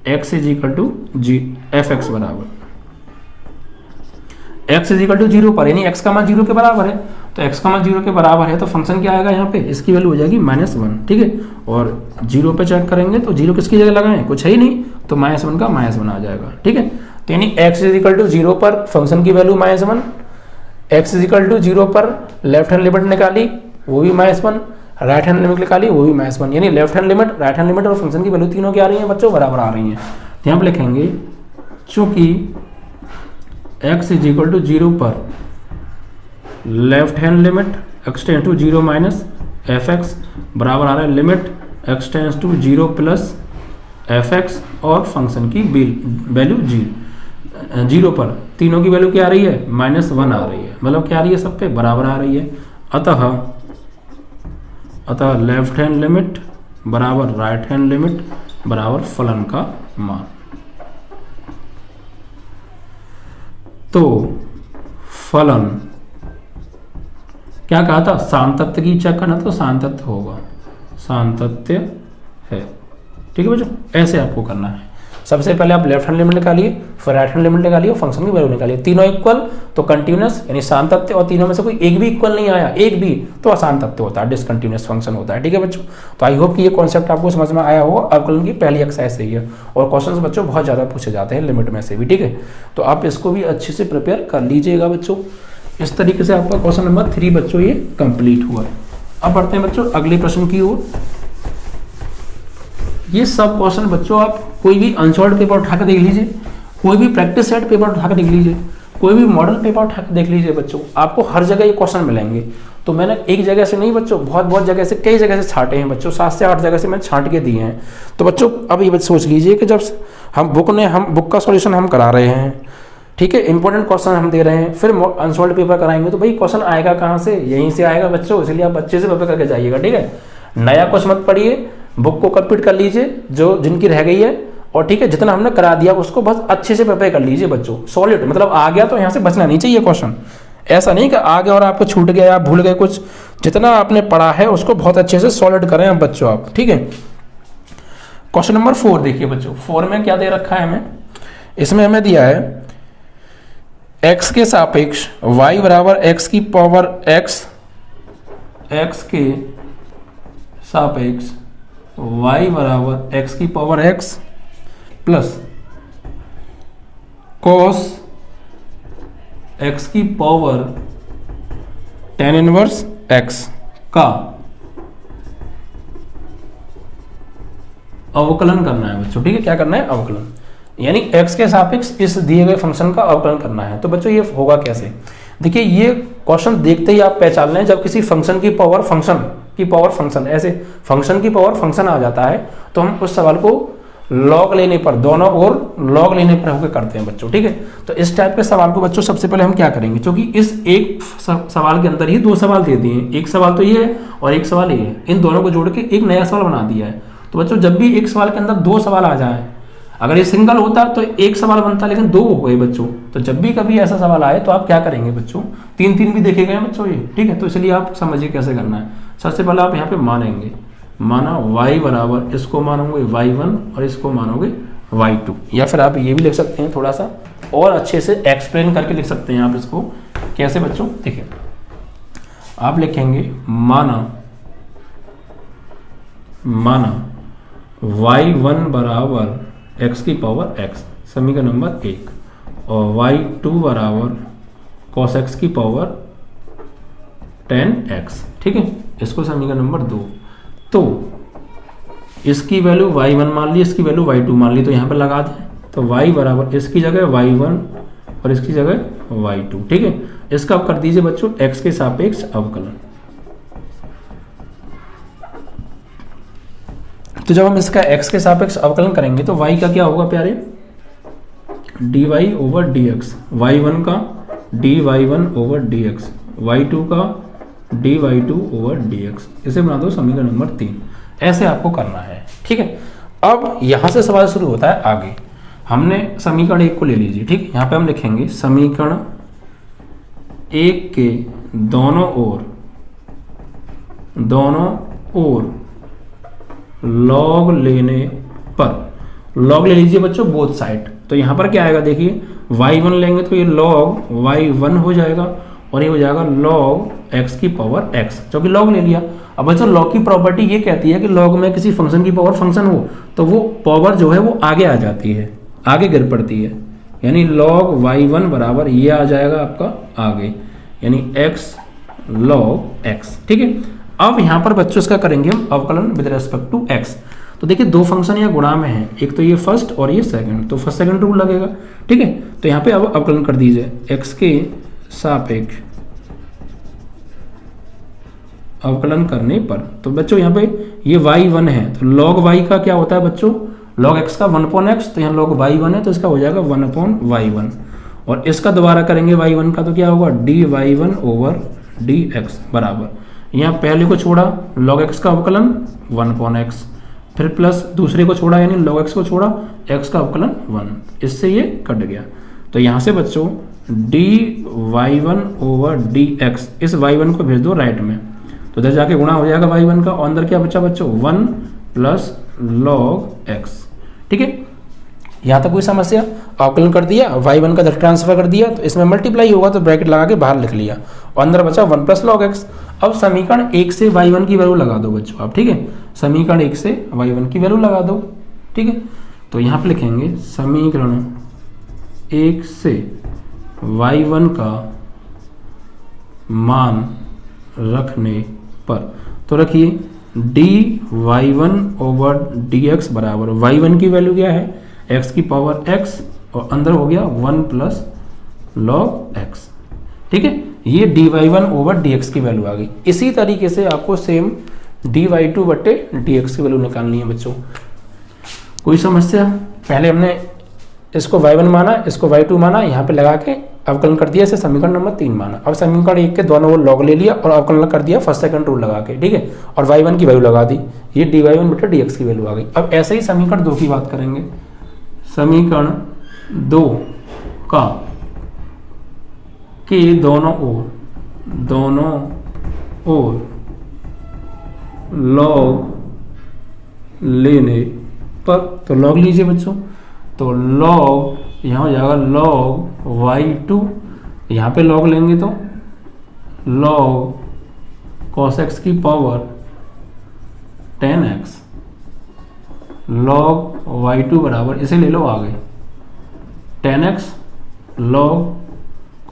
x = fx बराबर x = 0 पर, यानी x का मान 0 के बराबर है, तो x का मान 0 के बराबर है तो फंक्शन क्या आएगा यहाँ पे, इसकी वैल्यू हो जाएगी -1। ठीक है, और 0 पे चेक करेंगे तो 0 किसकी जगह लगाएं, कुछ है ही नहीं, तो -1 का -1 आ जाएगा। ठीक है, तो यानी x = 0 पर फंक्शन की वैल्यू -1, x = 0 पर लेफ्ट हैंड लिमिट निकाली वो भी -1, राइट हैंड लिमिट निकाली वो भी -1, यानी left hand limit, right hand limit और फंक्शन की वैल्यू तीनों क्या आ रही है बच्चों, बराबर आ रही है। तो यहाँ पर लिखेंगे चूंकि x = 0 पर left hand limit x tends to 0 minus fx बराबर आ रहा है limit x tends to 0 plus fx, और फंक्शन की वैल्यू 0 पर तीनों की वैल्यू क्या आ रही है, -1 आ रही है, मतलब क्या आ रही है, सब पे बराबर आ रही है। अतः लेफ्ट हैंड लिमिट बराबर राइट हैंड लिमिट बराबर फलन का मान। तो फलन क्या कहा था, सातत्य की चेक करना, तो सातत्य होगा, सातत्य है। ठीक है बच्चों, ऐसे आपको करना है। सबसे पहले आप लेफ्ट हैंड लिमिट निकालिए, फिर राइट हैंड लिमिट निकालिए, फंक्शन की वैल्यू निकालिए। तीनों इक्वल तो कंटिन्यूअस यानी सातत्य, और तीनों में से कोई एक भी इक्वल नहीं आया, एक भी, तो असातत्य होता है, डिसकंटिन्यूअस फंक्शन होता है। ठीक है बच्चों, तो आई होप कि ये कॉन्सेप्ट आपको समझ में आया होगा। अवकलन की पहली एक्सरसाइज सही है, और क्वेश्चन बच्चों बहुत ज़्यादा पूछे जाते हैं लिमिट में से भी। ठीक है, तो आप इसको भी अच्छे से प्रिपेयर कर लीजिएगा बच्चों। इस तरीके से आपका क्वेश्चन नंबर 3 बच्चों ये कंप्लीट हुआ। अब बढ़ते हैं बच्चों अगले प्रश्न की ओर। ये सब क्वेश्चन बच्चों आप कोई भी अनसॉल्व्ड पेपर उठा कर देख लीजिए, कोई भी प्रैक्टिस सेट पेपर उठा कर देख लीजिए, कोई भी मॉडल पेपर उठा कर देख लीजिए बच्चों, आपको हर जगह ये क्वेश्चन मिलेंगे। तो मैंने एक जगह से नहीं बच्चों, बहुत जगह से, कई जगह से छांटे हैं बच्चों, 7 से 8 जगह से मैंने छांट के दिए हैं। तो बच्चों अब ये सोच लीजिए कि जब हम बुक का सॉल्यूशन हम करा रहे हैं, ठीक है, इंपॉर्टेंट क्वेश्चन हम दे रहे हैं, फिर अनसॉल्व्ड पेपर कराएंगे, तो भाई क्वेश्चन आएगा कहाँ से, यहीं से आएगा बच्चों। इसलिए आप अच्छे से प्रिपेयर करके जाइएगा। ठीक है, नया कुछ मत पढ़िए, बुक को कंप्लीट कर लीजिए जो जिनकी रह गई है, और ठीक है जितना हमने करा दिया उसको बस अच्छे से प्रिपेयर कर लीजिए बच्चों। सॉलिड मतलब आ गया तो यहाँ से बचना नहीं चाहिए क्वेश्चन। ऐसा नहीं कि आ गया और आपको छूट गया, आप भूल गए कुछ, जितना आपने पढ़ा है उसको बहुत अच्छे से सॉलिड करें आप बच्चों आप। ठीक है, क्वेश्चन नंबर 4 देखिए बच्चों। 4 में क्या दे रखा है हमें, इसमें हमें दिया है x के सापेक्ष y बराबर x की पावर x, x के सापेक्ष y बराबर x की power x plus cos x की पावर tan इनवर्स x का अवकलन करना है बच्चों। ठीक है, क्या करना है, अवकलन, यानी x के सापेक्ष इस दिए गए फंक्शन का अवकलन करना है। तो बच्चों ये होगा कैसे, देखिए ये क्वेश्चन देखते ही आप पहचान लें, जब किसी फंक्शन की पावर फंक्शन ऐसे फंक्शन की पावर फंक्शन आ जाता है तो हम उस सवाल को लॉग लेने पर, दोनों ओर लॉग लेने पर होकर करते हैं बच्चों। ठीक है, तो इस टाइप के सवाल को बच्चों सबसे पहले हम क्या करेंगे, क्योंकि इस एक सवाल के अंदर ही 2 सवाल दे दिए हैं, एक सवाल तो ये है और एक सवाल ये है, इन दोनों को जोड़ के एक नया सवाल बना दिया है। तो बच्चों जब भी एक सवाल के अंदर 2 सवाल आ जाए, अगर ये सिंगल होता तो एक सवाल बनता, लेकिन 2 हो गए बच्चों। तो जब भी कभी ऐसा सवाल आए तो आप क्या करेंगे बच्चों, 3 भी देखे गए बच्चों ये। ठीक है, तो इसलिए आप समझिए कैसे करना है। सबसे पहले आप यहाँ पे मानेंगे, माना y बराबर, इसको मानोगे y1 और इसको मानोगे y2, या फिर आप ये भी लिख सकते हैं थोड़ा सा और अच्छे से एक्सप्लेन करके लिख सकते हैं आप इसको। कैसे बच्चों, देखिए आप लिखेंगे माना y1 बराबर x की पावर x, समीकरण नंबर 1, और y2 बराबर cos x की पावर tan x। ठीक है, इसको समीकरण नंबर 2। तो इसकी वैल्यू y1 मान ली, इसकी वैल्यू y2 मान ली, तो यहाँ पर लगा दें, तो y बराबर इसकी जगह y1 और इसकी जगह y2। ठीक है, इसका आप कर दीजिए बच्चों x के सापेक्ष अवकलन। तो जब हम इसका x के सापेक्ष अवकलन करेंगे तो y का क्या होगा प्यारे, dy ओवर dx, y1 का dy1 ओवर dx, y2 का dy2 ओवर dx, इसे बना दो समीकरण नंबर 3। ऐसे आपको करना है। ठीक है, अब यहां से सवाल शुरू होता है आगे। हमने समीकरण 1 को ले लीजिए। ठीक है, यहां पे हम लिखेंगे समीकरण 1 के दोनों ओर लॉग लेने पर, लॉग ले लीजिए बच्चों बोथ साइड। तो यहां पर क्या आएगा, देखिए y1 लेंगे तो ये लॉग y1 हो जाएगा और ये हो जाएगा लॉग x की पावर x, जो कि लॉग ले लिया। अब बच्चों लॉग की प्रॉपर्टी ये कहती है कि लॉग में किसी फंक्शन की पावर फंक्शन हो तो वो पावर जो है वो आगे आ जाती है, आगे गिर पड़ती है, यानी लॉग y1 बराबर ये आ जाएगा आपका आगे, यानी x लॉग x। ठीक है, अब यहाँ पर बच्चों इसका करेंगे हम अवकलन विद रेस्पेक्ट टू x। तो देखिए 2 फंक्शन या गुणा में है, एक तो ये फर्स्ट और ये सेकंड, तो फर्स्ट सेकंड रूल लगेगा। ठीक है, तो यहाँ पे अब अवकलन कर दीजिए x के सापेक्ष अवकलन करने पर। तो बच्चों यहाँ पे ये y1 है, तो log y का क्या होता है बच्चों, log x का 1/x, तो यहाँ log y1 है तो इसका हो जाएगा 1/y1, और इसका दोबारा करेंगे y1 का तो क्या होगा dy1 ओवर dx बराबर, यहाँ पहले को छोड़ा log x का अवकलन 1/x, फिर प्लस दूसरे को छोड़ा यानी log x को छोड़ा, x का अवकलन 1, इससे ये कट गया। तो यहाँ से बच्चों dy1 ओवर dx, इस y1 को भेज दो राइट में, तो इधर जाके गुणा हो जाएगा y1 का, और अंदर क्या बचा बच्चों 1 प्लस log x। ठीक है, यहाँ तक कोई समस्या? अवकलन कर दिया, y1 का इधर ट्रांसफर कर दिया, तो इसमें मल्टीप्लाई होगा तो ब्रैकेट लगा के बाहर लिख लिया, और अंदर बचा 1 प्लस log x। अब समीकरण 1 से y1 की वैल्यू लगा दो बच्चों आप। ठीक है, समीकरण 1 से y1 की वैल्यू लगा दो। ठीक है, तो यहाँ पे लिखेंगे समीकरण 1 से y1 का मान रखने पर, तो रखिए dy1 ओवर dx बराबर y1 की वैल्यू क्या है, x की पावर x, और अंदर हो गया 1 प्लस log x। ठीक है, ये dy1 ओवर dx की वैल्यू आ गई। इसी तरीके से आपको सेम dy2 बटे dx की वैल्यू निकालनी है बच्चों। कोई समस्या? पहले हमने इसको y1 माना, इसको y2 माना, यहाँ पे लगा के अवकलन कर दिया, इसे समीकरण नंबर 3 माना। अब समीकरण 1 के दोनों वो लॉग ले लिया और अवकलन कर दिया फर्स्ट सेकंड रूल लगा के। ठीक है, और y1 की वैल्यू लगा दी, ये dy1 बटे dx की वैल्यू आ गई। अब ऐसे ही समीकरण 2 की बात करेंगे। समीकरण 2 का के दोनों ओर लॉग लेने पर, तो लॉग लीजिए बच्चों, तो लॉग यहाँ हो जाएगा log y2, यहाँ पे लॉग लेंगे तो log cos x की पावर 10x, log y2 बराबर, इसे ले लो आगे 10x log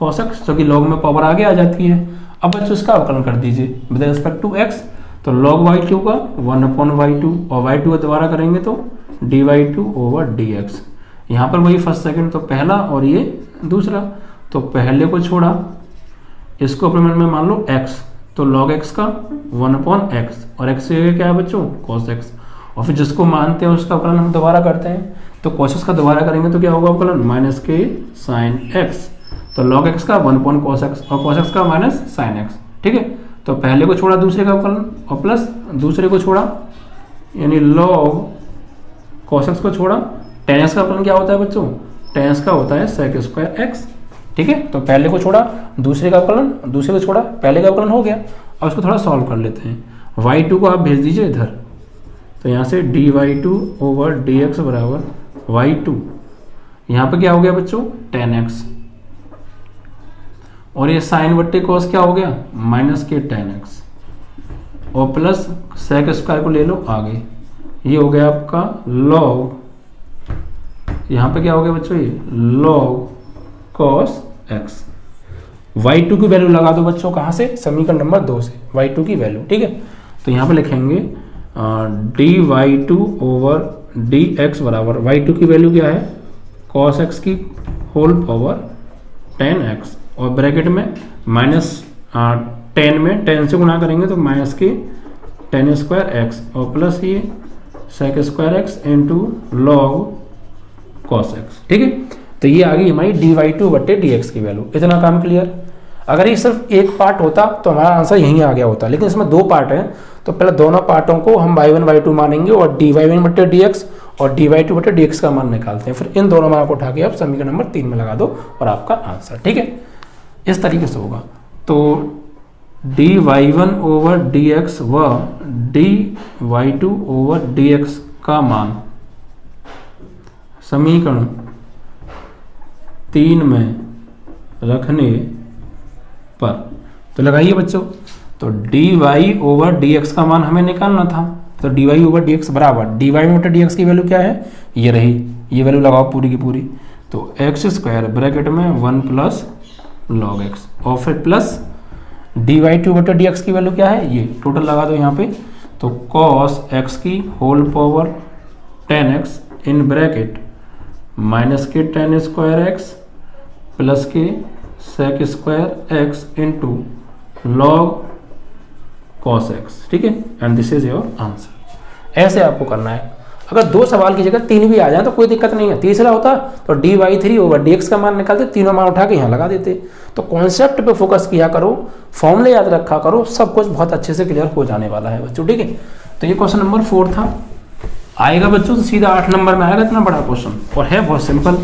cos x, जो कि log में पावर आगे आ जाती है। अब बच्चों इसका अवकलन कर दीजिए विद रिस्पेक्ट टू x, तो log y2 का 1/y2, और y2 का दोबारा करेंगे तो dy2 ओवर dx। यहाँ पर वही फर्स्ट सेकंड, तो पहला और ये दूसरा, तो पहले को छोड़ा, इसको अपने मन में मान लो x, तो log x का 1/x, और x से क्या है बच्चों cos x, और फिर जिसको मानते हैं उसका अवकलन हम दोबारा करते हैं, तो cos x का दोबारा करेंगे तो क्या होगा अवकलन माइनस के sin x, तो log x का 1/cos x, और cos x का माइनस sin x। ठीक है, तो पहले को छोड़ा दूसरे का अवकलन, और प्लस दूसरे को छोड़ा यानी log cos x को छोड़ा, tan x का अवकलन क्या होता है बच्चों, tan x का होता है sec स्क्वायर x। ठीक है, तो पहले को छोड़ा दूसरे का अवकलन, दूसरे को छोड़ा पहले का अवकलन हो गया। अब इसको थोड़ा सॉल्व कर लेते हैं। y2 को आप भेज दीजिए इधर, तो यहाँ से dy2 ओवर dx बराबर y2, यहाँ पे क्या हो गया बच्चों tan x, और ये साइन बट्टे कॉस क्या हो गया माइनस के tan x, और प्लस sec स्क्वायर को ले लो आगे, ये हो गया आपका log, यहाँ पे क्या हो गया बच्चों ये log cos x। y2 की वैल्यू लगा दो बच्चों, कहाँ से, समीकरण नंबर 2 से y2 की वैल्यू। ठीक है, तो यहाँ पे लिखेंगे dy2 ओवर dx बराबर y2 की वैल्यू क्या है cos x की होल पावर 10x, और ब्रैकेट में माइनस 10 में 10 से गुणा करेंगे तो माइनस के tan स्क्वायर x, और प्लस ये sec square x into log cos x। ठीक है, तो ये आ गई हमारी dy2 बटे dx की वैल्यू। इतना काम क्लियर? अगर ये सिर्फ एक पार्ट होता तो हमारा आंसर यहीं आ गया होता, लेकिन इसमें 2 पार्ट हैं, तो पहले दोनों पार्टों को हम y1 y2 मानेंगे और dy1 बटे dx और dy2 बटे dx का मान निकालते हैं, फिर इन दोनों मान को उठा के आप समीकरण नंबर 3 में लगा दो और आपका आंसर। ठीक है, इस तरीके से होगा। तो dy1 ओवर dx व dy2 ओवर dx का मान समीकरण 3 में रखने पर, तो लगाइए बच्चों, तो dy ओवर dx का मान हमें निकालना था, तो dy ओवर dx बराबर dy बटे dx की वैल्यू क्या है, ये रही, ये वैल्यू लगाओ पूरी की पूरी, तो x स्क्वायर ब्रैकेट में 1 प्लस log x, और फिर प्लस dy2 बटे dx की वैल्यू क्या है, ये टोटल लगा दो यहाँ पे, तो cos x की whole power 10x in bracket minus के tan स्क्वायर x प्लस के sec square x into log cos x। ठीक है, and this is your answer. ऐसे आपको करना है। अगर 2 सवाल की जगह 3 भी आ जाए तो कोई दिक्कत नहीं है। तीसरा होता तो dy3 ओवर dx का मान निकालते, तीनों मान उठा के यहाँ लगा देते। तो कॉन्सेप्ट पे फोकस किया करो, फॉर्मूले याद रखा करो, सब कुछ बहुत अच्छे से क्लियर हो जाने वाला है बच्चों। ठीक है, तो ये क्वेश्चन नंबर 4 था। आएगा बच्चों तो सीधा 8 नंबर में आएगा इतना बड़ा क्वेश्चन, और है बहुत सिंपल।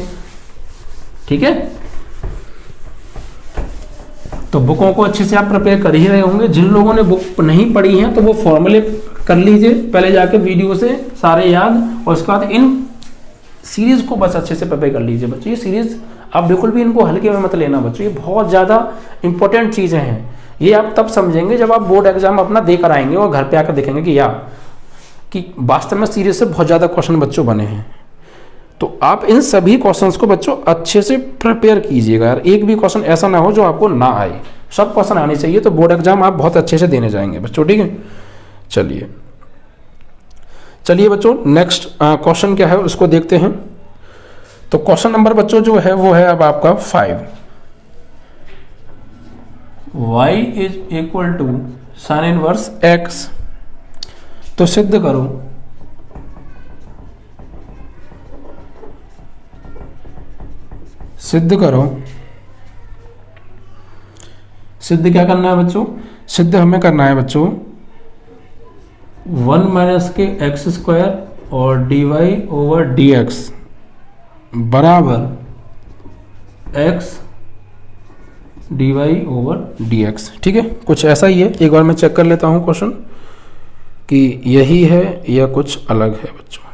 ठीक है, तो बुकों को अच्छे से आप प्रिपेयर कर ही रहे होंगे। जिन लोगों ने बुक नहीं पढ़ी है तो वो फॉर्मूले कर लीजिए पहले जाके वीडियो से सारे याद, और उसके बाद इन सीरीज को बस अच्छे से प्रिपेयर कर लीजिए बच्चों। ये सीरीज आप बिल्कुल भी इनको हल्के में मत लेना बच्चों, ये बहुत ज़्यादा इंपॉर्टेंट चीज़ें हैं। ये आप तब समझेंगे जब आप बोर्ड एग्जाम अपना दे कर आएंगे और घर पे आकर देखेंगे कि वास्तव में सीरीज से बहुत ज़्यादा क्वेश्चन बच्चों बने हैं। तो आप इन सभी क्वेश्चंस को बच्चों अच्छे से प्रिपेयर कीजिएगा यार, एक भी क्वेश्चन ऐसा ना हो जो आपको ना आए, सब क्वेश्चन आने चाहिए, तो बोर्ड एग्जाम आप बहुत अच्छे से देने जाएंगे बच्चों। ठीक है, चलिए बच्चों नेक्स्ट क्वेश्चन क्या है उसको देखते हैं। तो क्वेश्चन नंबर बच्चों जो है वो है अब आपका 5। y is equal to sine inverse x, तो सिद्ध करो सिद्ध क्या करना है बच्चों, सिद्ध हमें करना है बच्चों 1 माइनस के एक्स स्क्वायर और dy ओवर dx बराबर x dy ओवर dx। ठीक है, कुछ ऐसा ही है, एक बार मैं चेक कर लेता हूँ क्वेश्चन कि यही है या कुछ अलग है बच्चों।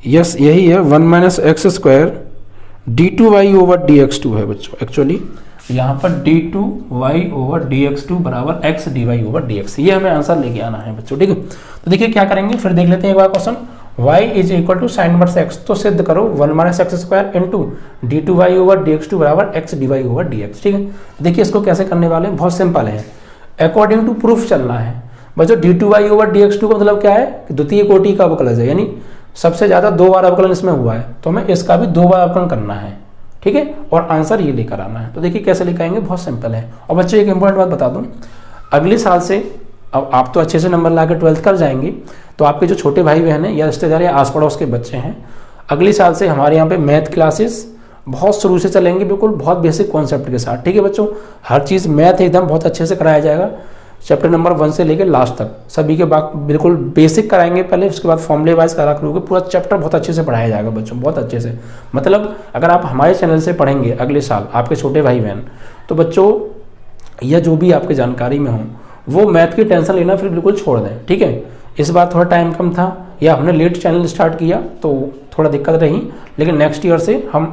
यस यही है, 1 minus x square d2y over dx2 है बच्चों। एक्चुअली यहाँ पर d2y ओवर dx2 बराबर x dy ओवर dx, ये हमें आंसर लेके आना है बच्चों। ठीक है, तो देखिए क्या करेंगे, फिर देख लेते हैं एक बार question. y is equal to sine inverse x, तो सिद्ध करो 1 minus x square into d2y over dx2 बराबर x dy ओवर dx। ठीक है, देखिए इसको कैसे करने वाले हैं, बहुत सिंपल है, अकॉर्डिंग टू प्रूफ चलना है बच्चों। d2y ओवर dx2 का मतलब क्या है कि द्वितीय कोटि का अवकलज है, यानी सबसे ज्यादा 2 बार अवकलन इसमें हुआ है, तो हमें इसका भी 2 बार अवकलन करना है। ठीक है, और आंसर ये लेकर आना है। तो देखिए कैसे लेकर आएंगे, बहुत सिंपल है। और बच्चों एक इंपॉर्टेंट बात बता दूं, अगले साल से अब आप तो अच्छे से नंबर लाकर 12th कर जाएंगे, तो आपके जो छोटे भाई बहन हैं या रिश्तेदार या आस पड़ोस के बच्चे हैं, अगले साल से हमारे यहाँ पे मैथ क्लासेस बहुत शुरू से चलेंगी, बिल्कुल बहुत बेसिक कॉन्सेप्ट के साथ। ठीक है बच्चों, हर चीज़ मैथ एकदम बहुत अच्छे से कराया जाएगा, चैप्टर नंबर 1 से लेकर लास्ट तक सभी के बिल्कुल बेसिक कराएंगे पहले, उसके बाद फॉर्मूले वाइज करा करोगे, पूरा चैप्टर बहुत अच्छे से पढ़ाया जाएगा बच्चों, बहुत अच्छे से। मतलब अगर आप हमारे चैनल से पढ़ेंगे अगले साल आपके छोटे भाई बहन, तो बच्चों या जो भी आपके जानकारी में हो वो मैथ की टेंशन लेना फिर बिल्कुल छोड़ दें। ठीक है, इस बार थोड़ा टाइम कम था या हमने लेट चैनल स्टार्ट किया तो थोड़ा दिक्कत रही, लेकिन नेक्स्ट ईयर से हम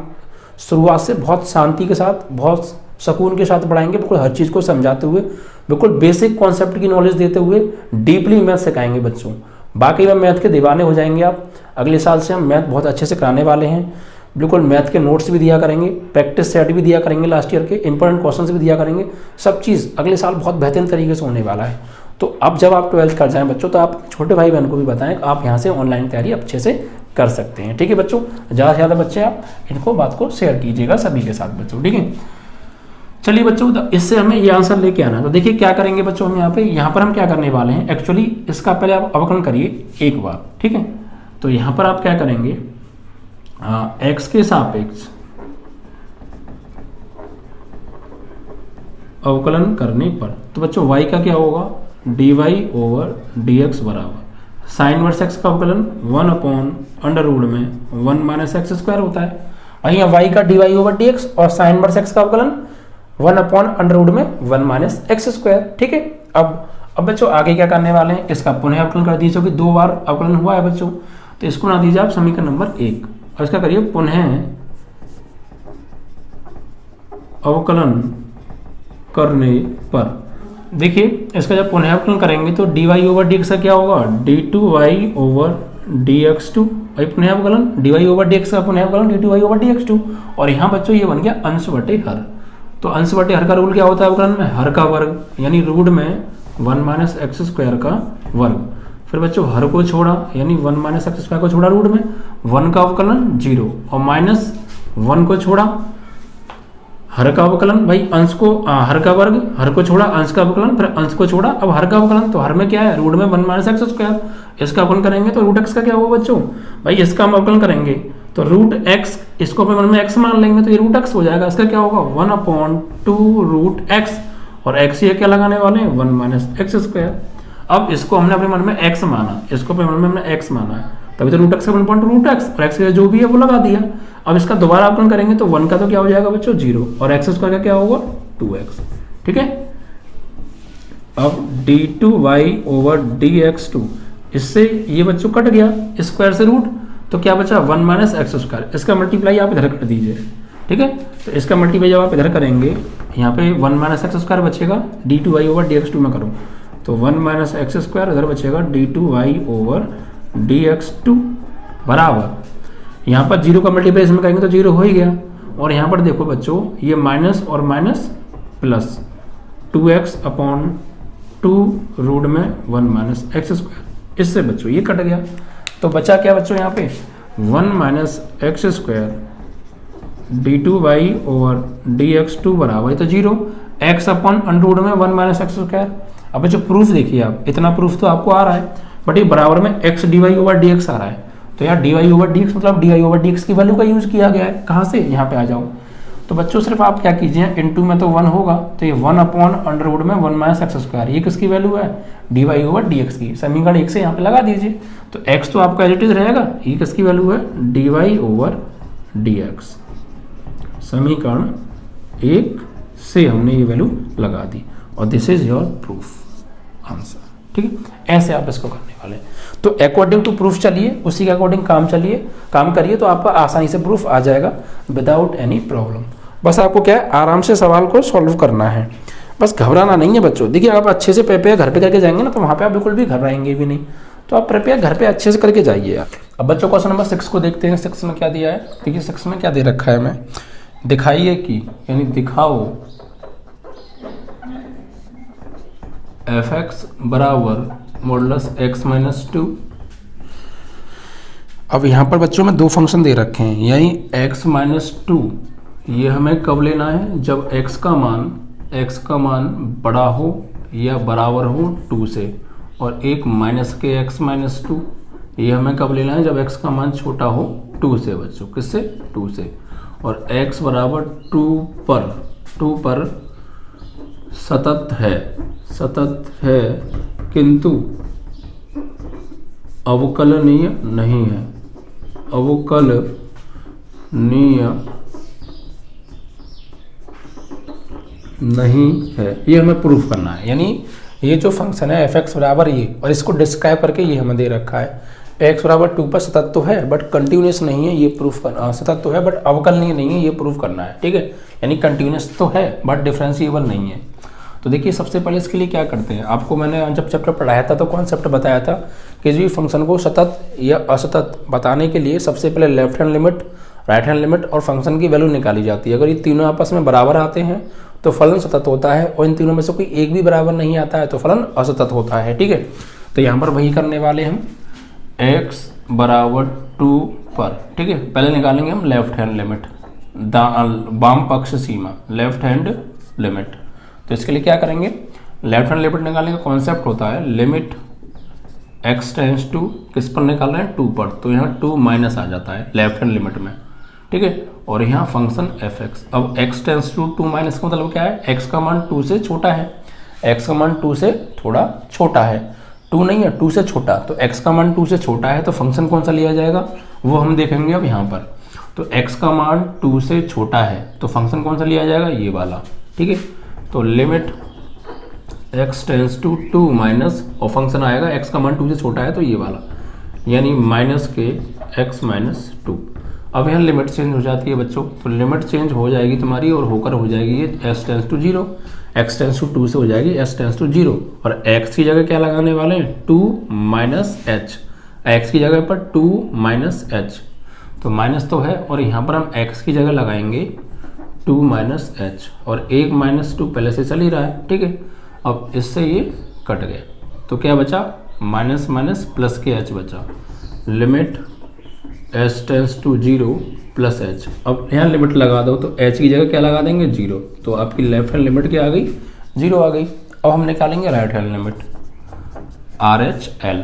शुरुआत से बहुत शांति के साथ, बहुत सुकून के साथ पढ़ाएंगे, बिल्कुल हर चीज़ को समझाते हुए, बिल्कुल बेसिक कॉन्सेप्ट की नॉलेज देते हुए डीपली मैथ सिखाएंगे बच्चों। बाकी में मैथ के दीवाने हो जाएंगे आप। अगले साल से हम मैथ बहुत अच्छे से कराने वाले हैं, बिल्कुल मैथ के नोट्स भी दिया करेंगे, प्रैक्टिस सेट भी दिया करेंगे, लास्ट ईयर के इंपॉर्टेंट क्वेश्चंस भी दिया करेंगे, सब चीज़ अगले साल बहुत बेहतरीन तरीके से होने वाला है। तो अब जब आप 12th कर जाएं बच्चों, तो आप छोटे भाई बहन को भी बताएं कि आप यहाँ से ऑनलाइन तैयारी अच्छे से कर सकते हैं। ठीक है बच्चों, ज़्यादा से ज़्यादा बच्चे आप इनको बात को शेयर कीजिएगा सभी के साथ बच्चों। ठीक है, चलिए बच्चों इससे हमें ये आंसर लेके आना है। तो देखिए क्या करेंगे बच्चों, हम यहाँ पर हम क्या करने वाले हैं, एक्चुअली इसका पहले आप अवकलन करिए एक बार। ठीक है, तो यहाँ पर आप क्या करेंगे, x के सापेक्ष अवकलन करने पर, तो बच्चों y का क्या होगा, dy ओवर dx बराबर साइन इनवर्स x का अवकलन 1 अपॉन अंडर रूट में 1 माइनस एक्स स्क्वायर होता है। वहीं y का dy ओवर dx और साइन इनवर्स x का अवकलन 1 अपॉन अंडर रूट में 1 माइनस एक्स स्क्वायर। ठीक है, अब बच्चों आगे क्या करने वाले हैं, इसका पुनः अवकलन कर दीजिए, क्योंकि 2 बार अवकलन हुआ है बच्चों, तो इसको ना दीजिए आप समीकरण नंबर 1 और इसका करिए पुनः अवकलन करने पर। देखिए इसका जब पुनः अवकलन करेंगे तो dy ओवर dx का क्या होगा, d2y ओवर dx2, पुनः अवकलन dy ओवर dx का पुनः अवकलन d2y ओवर dx2, और यहाँ बच्चों ये बन गया अंश बटे हर। तो अंश बटे हर का रूल क्या होता है अवकलन में, हर का वर्ग, यानी रूट में 1 माइनस एक्स स्क्वायर का वर्ग। फिर बच्चों हर को छोड़ा, यानी 1 माइनस एक्स स्क्वायर को छोड़ा रूट में, 1 का अवकलन 0 और माइनस 1 को छोड़ा हर का अवकलन, भाई अंश को हर का वर्ग, हर को छोड़ा अंश का अवकलन, फिर अंश को छोड़ा अब हर का अवकलन, तो हर में क्या है रूट में 1 माइनस एक्स स्क्वायर, इसका अवकलन करेंगे तो रूट एक्स का क्या होगा बच्चों, भाई इसका हम अवकलन करेंगे तो रूट एक्स, इसको अपने मन में एक्स मान लेंगे तो ये रूट एक्स हो जाएगा, इसका क्या होगा 1/2 रूट एक्स, और एक्स ये क्या लगाने वाले हैं 1 माइनस एक्स स्क्वायर। अब इसको हमने अपने मन में x माना, इसको अपने मन में हमने x माना है, तभी तो रूट एक्स का 1 पॉइंट रूट एक्स, और x जो भी है वो लगा दिया। अब इसका दोबारा अपने करेंगे तो 1 का तो क्या हो जाएगा बच्चों 0, और एक्स स्क्वायर का क्या होगा 2x। ठीक है, अब d2y ओवर dx2, इससे ये बच्चों कट गया स्क्वायर से रूट, तो क्या बचा 1 माइनस एक्स स्क्वायर। इसका मल्टीप्लाई आप इधर कर दीजिए। ठीक है, तो इसका मल्टीप्लाई जब आप इधर करेंगे यहाँ पे 1 माइनस एक्स स्क्वायर बचेगा, d2y ओवर dx2 में करो तो 1 माइनस एक्स स्क्वायर इधर बचेगा d2y ओवर dx2 बराबर, यहाँ पर 0 का मल्टीप्लाई इसमें करेंगे तो 0 हो ही गया, और यहाँ पर देखो बच्चों ये माइनस और minus plus 2x upon 2 root में 1 माइनस एक्स स्क्वायर, इससे बच्चों ये कट गया, तो बचा क्या बच्चों यहाँ पे 1 minus x square d2y over dx2 बराबर तो 0, x अपॉन अंडर रूट में 1 माइनस एक्स स्क्वायर। अब जो प्रूफ देखिए आप, इतना प्रूफ तो आपको आ रहा है, बट ये बराबर में x dy ओवर dx आ रहा है, तो यार dy ओवर dx मतलब dy ओवर dx की वैल्यू का यूज किया गया है। कहाँ से, यहाँ पे आ जाओ, तो बच्चों सिर्फ आप क्या कीजिए, इनटू में तो 1 होगा, तो ये 1 अपॉन अंडर रूट में 1 माइनस एक्स स्क्वायर, ये किसकी वैल्यू है dy ओवर dx की, समीकरण 1 से यहाँ पे लगा दीजिए, तो x तो आपका एज इट इज रहेगा, ये किसकी वैल्यू है dy ओवर dx, समीकरण 1 से हमने ये वैल्यू लगा दी, और this is your proof answer. ठीक है, ऐसे आप इसको करने वाले हैं, तो अकॉर्डिंग टू प्रूफ चलिए, उसी के अकॉर्डिंग काम करिए, तो आपका आसानी से प्रूफ आ जाएगा विदाउट एनी प्रॉब्लम। बस आपको क्या है, आराम से सवाल को सॉल्व करना है, बस घबराना नहीं है बच्चों। देखिए आप अच्छे से प्रिपेयर घर पे करके जाएंगे ना, तो वहाँ पे आप बिल्कुल भी घबराएंगे भी नहीं, तो आप प्रिपेयर घर पे अच्छे से करके जाइए यार। अब बच्चों क्वेश्चन नंबर 6 को देखते हैं, 6 में क्या दिया है। देखिए 6 में क्या दे रखा है, मैं दिखाइए कि यानी दिखाओ fx बराबर मॉडुलस x माइनस 2। अब यहाँ पर बच्चों में 2 फंक्शन दे रखे हैं, यानी x माइनस 2 ये हमें कब लेना है, जब x का मान बड़ा हो या बराबर हो 2 से, और एक माइनस के x माइनस 2 ये हमें कब लेना है, जब x का मान छोटा हो 2 से बच्चों, किससे 2 से, और x बराबर 2 पर सतत है किंतु अवकलनीय नहीं है, ये हमें प्रूफ करना है। यानी ये जो फंक्शन है fx बराबर ये, और इसको डिस्क्राइब करके ये हमें दे रखा है, x बराबर 2 पर सतत तो है बट कंटिन्यूस नहीं है, ये प्रूफ करना, सतत तो है बट अवकलनीय नहीं है, ये प्रूफ करना है। ठीक है, यानी कंटिन्यूस तो है बट डिफरेंशिएबल नहीं है। तो देखिए सबसे पहले इसके लिए क्या करते हैं, आपको मैंने जब चैप्टर पढ़ाया था तो कॉन्सेप्ट बताया था कि जो फंक्शन को सतत या असतत बताने के लिए सबसे पहले left hand limit, right hand limit और फंक्शन की वैल्यू निकाली जाती है। अगर ये तीनों आपस में बराबर आते हैं तो फलन सतत होता है, और इन तीनों में से कोई एक भी बराबर नहीं आता है तो फलन असतत होता है। ठीक है, तो यहाँ पर वही करने वाले हम x बराबर 2 पर। ठीक है, पहले निकालेंगे हम लेफ्ट हैंड लिमिट, वाम पक्ष सीमा, लेफ्ट हैंड लिमिट। तो इसके लिए क्या करेंगे, लेफ्ट हैंड लिमिट निकालने का कॉन्सेप्ट होता है लिमिट x टेंस टू, किस पर निकाल रहे हैं 2 पर, तो यहाँ 2 माइनस आ जाता है लेफ्ट हैंड लिमिट में। ठीक है, और यहाँ फंक्शन fx, अब x टेंस टू 2 माइनस का मतलब क्या है, x का मान 2 से छोटा है, x का मान 2 से थोड़ा छोटा है, 2 नहीं है 2 से छोटा, तो x का मान 2 से छोटा है तो फंक्शन कौन सा लिया जाएगा वो हम देखेंगे अब यहाँ पर। तो x का मान 2 से छोटा है तो फंक्शन कौन सा लिया जाएगा, ये वाला। ठीक है, तो limit x tends to 2 minus, और फंक्शन आएगा x का मान 2 से छोटा है तो ये वाला, यानी माइनस के x माइनस 2। अब यहाँ लिमिट चेंज हो जाती है बच्चों, तो लिमिट चेंज हो जाएगी तुम्हारी और होकर हो जाएगी ये s tends to 0, x tends to 2 से हो जाएगी s टेंस टू 0, और x की जगह क्या लगाने वाले हैं 2 माइनस h, x की जगह पर 2 माइनस h, तो माइनस तो है और यहाँ पर हम x की जगह लगाएंगे 2 माइनस h, और 1 माइनस 2 पहले से चल ही रहा है। ठीक है, अब इससे ये कट गया तो क्या बचा, माइनस माइनस प्लस के h बचा, limit s tends to 0 plus h। अब यहाँ लिमिट लगा दो तो h की जगह क्या लगा देंगे 0, तो आपकी लेफ्ट हैंड लिमिट क्या आ गई 0 आ गई। अब हम निकालेंगे राइट हैंड लिमिट RHL,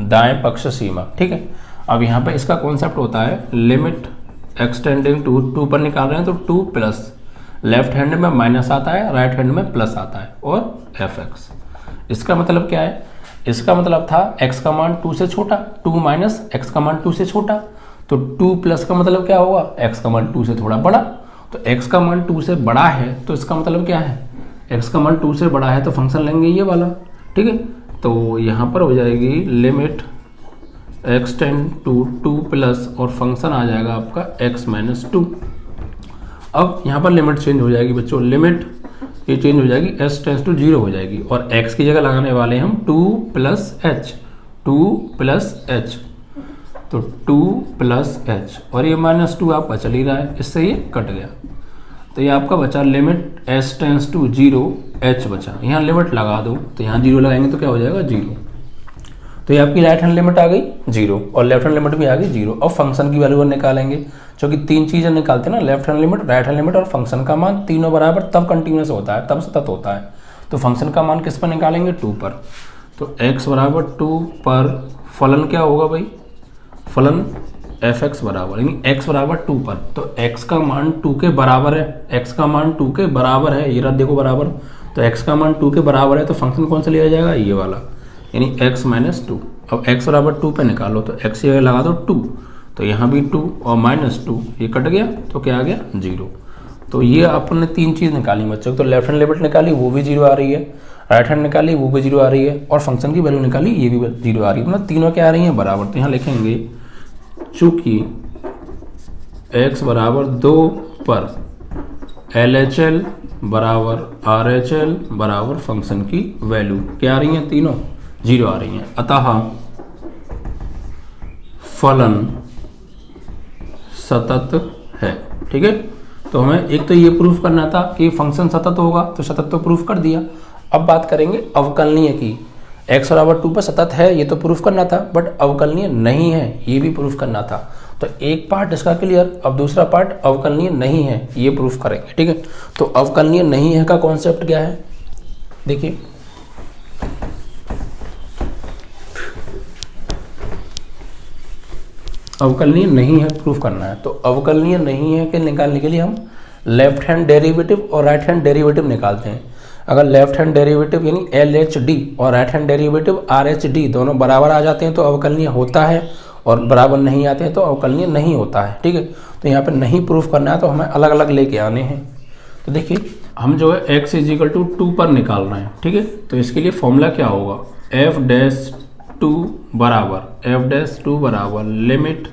दाएं पक्ष सीमा। ठीक है, अब यहाँ पे इसका कॉन्सेप्ट होता है लिमिट एक्सटेंडिंग टू 2 पर निकाल रहे हैं तो 2 प्लस, लेफ्ट हैंड में माइनस आता है, राइट हैंड में प्लस आता है, और fx। इसका मतलब क्या है इसका मतलब था x का मान 2 से छोटा, 2 माइनस x का मान 2 से छोटा, तो 2 प्लस का मतलब क्या होगा, x का मान 2 से थोड़ा बड़ा। तो x का मान 2 से बड़ा है तो इसका मतलब क्या है, x का मान 2 से बड़ा है तो फंक्शन लेंगे ये वाला, ठीक है। तो यहाँ पर हो जाएगी limit x tend to 2 plus और फंक्शन आ जाएगा आपका x माइनस 2। अब यहाँ पर लिमिट चेंज हो जाएगी बच्चों, लिमिट ये चेंज हो जाएगी, s टेंस टू 0 हो जाएगी और x की जगह लगाने वाले हम 2 प्लस एच, 2 प्लस एच, तो 2 प्लस एच और ये माइनस 2 आपका चल ही रहा है, इससे ये कट गया। तो ये आपका बचा limit s tends to 0 h बचा। यहाँ लिमिट लगा दो तो यहाँ 0 लगाएंगे तो क्या हो जाएगा 0। तो ये आपकी राइट हैंड लिमिट आ गई 0 और लेफ्ट हैंड लिमिट भी आ गई 0। अब फंक्शन की वैल्यू निकालेंगे, क्योंकि 3 चीज़ें निकालते हैं ना, left hand limit, right hand limit और फंक्शन का मान, तीनों बराबर तब कंटिन्यूस होता है, तब सतत होता है। तो फंक्शन का मान किस पर निकालेंगे, 2 पर। तो x बराबर 2 पर फलन क्या होगा भाई, फलन fx बराबर, यानी x बराबर 2 पर, तो x का मान 2 के बराबर है, x का मान 2 के बराबर है, ये रहा देखो बराबर, तो x का मान 2 के बराबर है तो फंक्शन कौन सा लिया जाएगा, ये वाला, यानी x माइनस 2। अब x बराबर 2 पे निकालो तो x ये लगा दो 2, तो यहाँ भी 2 और माइनस 2 ये कट गया तो क्या आ गया 0। तो ये अपन ने 3 चीज़ निकाली बच्चों, तो लेफ्ट हैंड लिमिट निकाली वो भी 0 आ रही है, राइट हैंड निकाली वो भी 0 आ रही है और फंक्शन की वैल्यू निकाली ये भी 0 आ रही है, मतलब तीनों क्या आ रही हैं बराबर। तो यहाँ लिखेंगे चूँकि x बराबर 2 पर LHL बराबर RHL बराबर फंक्शन की वैल्यू क्या आ रही हैं, तीनों 0 आ रही हैं, अतः फलन सतत है, ठीक है। तो हमें एक तो ये प्रूफ करना था कि फंक्शन सतत होगा, तो सतत तो प्रूफ कर दिया। अब बात करेंगे अवकलनीय की, x बराबर 2 पर सतत है ये तो प्रूफ करना था, बट अवकलनीय नहीं है ये भी प्रूफ करना था। तो एक पार्ट इसका क्लियर, अब दूसरा पार्ट अवकलनीय नहीं है ये प्रूफ करेंगे, ठीक है। तो अवकलनीय नहीं है का कॉन्सेप्ट क्या है, देखिए अवकलनीय नहीं है प्रूफ करना है, तो अवकलनीय नहीं है कि निकालने के लिए हम लेफ्ट हैंड डेरिवेटिव और राइट हैंड डेरिवेटिव निकालते हैं। अगर लेफ्ट हैंड डेरिवेटिव यानी LHD और राइट हैंड डेरिवेटिव RHD दोनों बराबर आ जाते हैं तो अवकलनीय होता है, और बराबर नहीं आते हैं तो अवकलनीय नहीं होता है, ठीक है। तो यहाँ पे नहीं प्रूफ करना है तो हमें अलग अलग लेके आने हैं। तो देखिए हम जो है x इजिकल टू 2 पर निकाल रहे हैं, ठीक है। तो इसके लिए फॉर्मूला क्या होगा, f'2 बराबर limit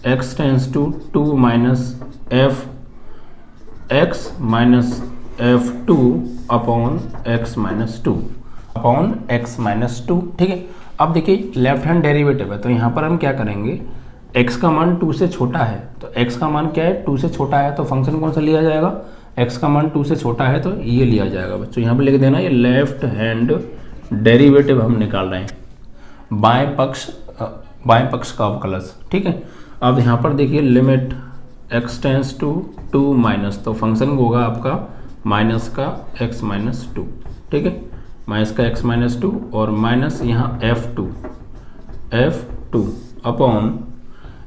x tends to 2 minus f x minus f2 upon x minus 2 upon x minus 2, ठीक है। अब देखिए लेफ्ट हैंड डेरिवेटिव है तो यहाँ पर हम क्या करेंगे, x का मान 2 से छोटा है, तो x का मान क्या है 2 से छोटा है, तो फंक्शन कौन सा लिया जाएगा, x का मान 2 से छोटा है तो ये लिया जाएगा बच्चों। यहाँ पर लिख देना ये लेफ्ट हैंड डेरिवेटिव हम निकाल रहे हैं, बाएं पक्ष का अवकलज, ठीक है। अब यहाँ पर देखिए limit x tends to 2 minus, तो फंक्शन होगा आपका माइनस का x माइनस 2, ठीक है, माइनस का x माइनस 2 और माइनस यहाँ f2 अपॉन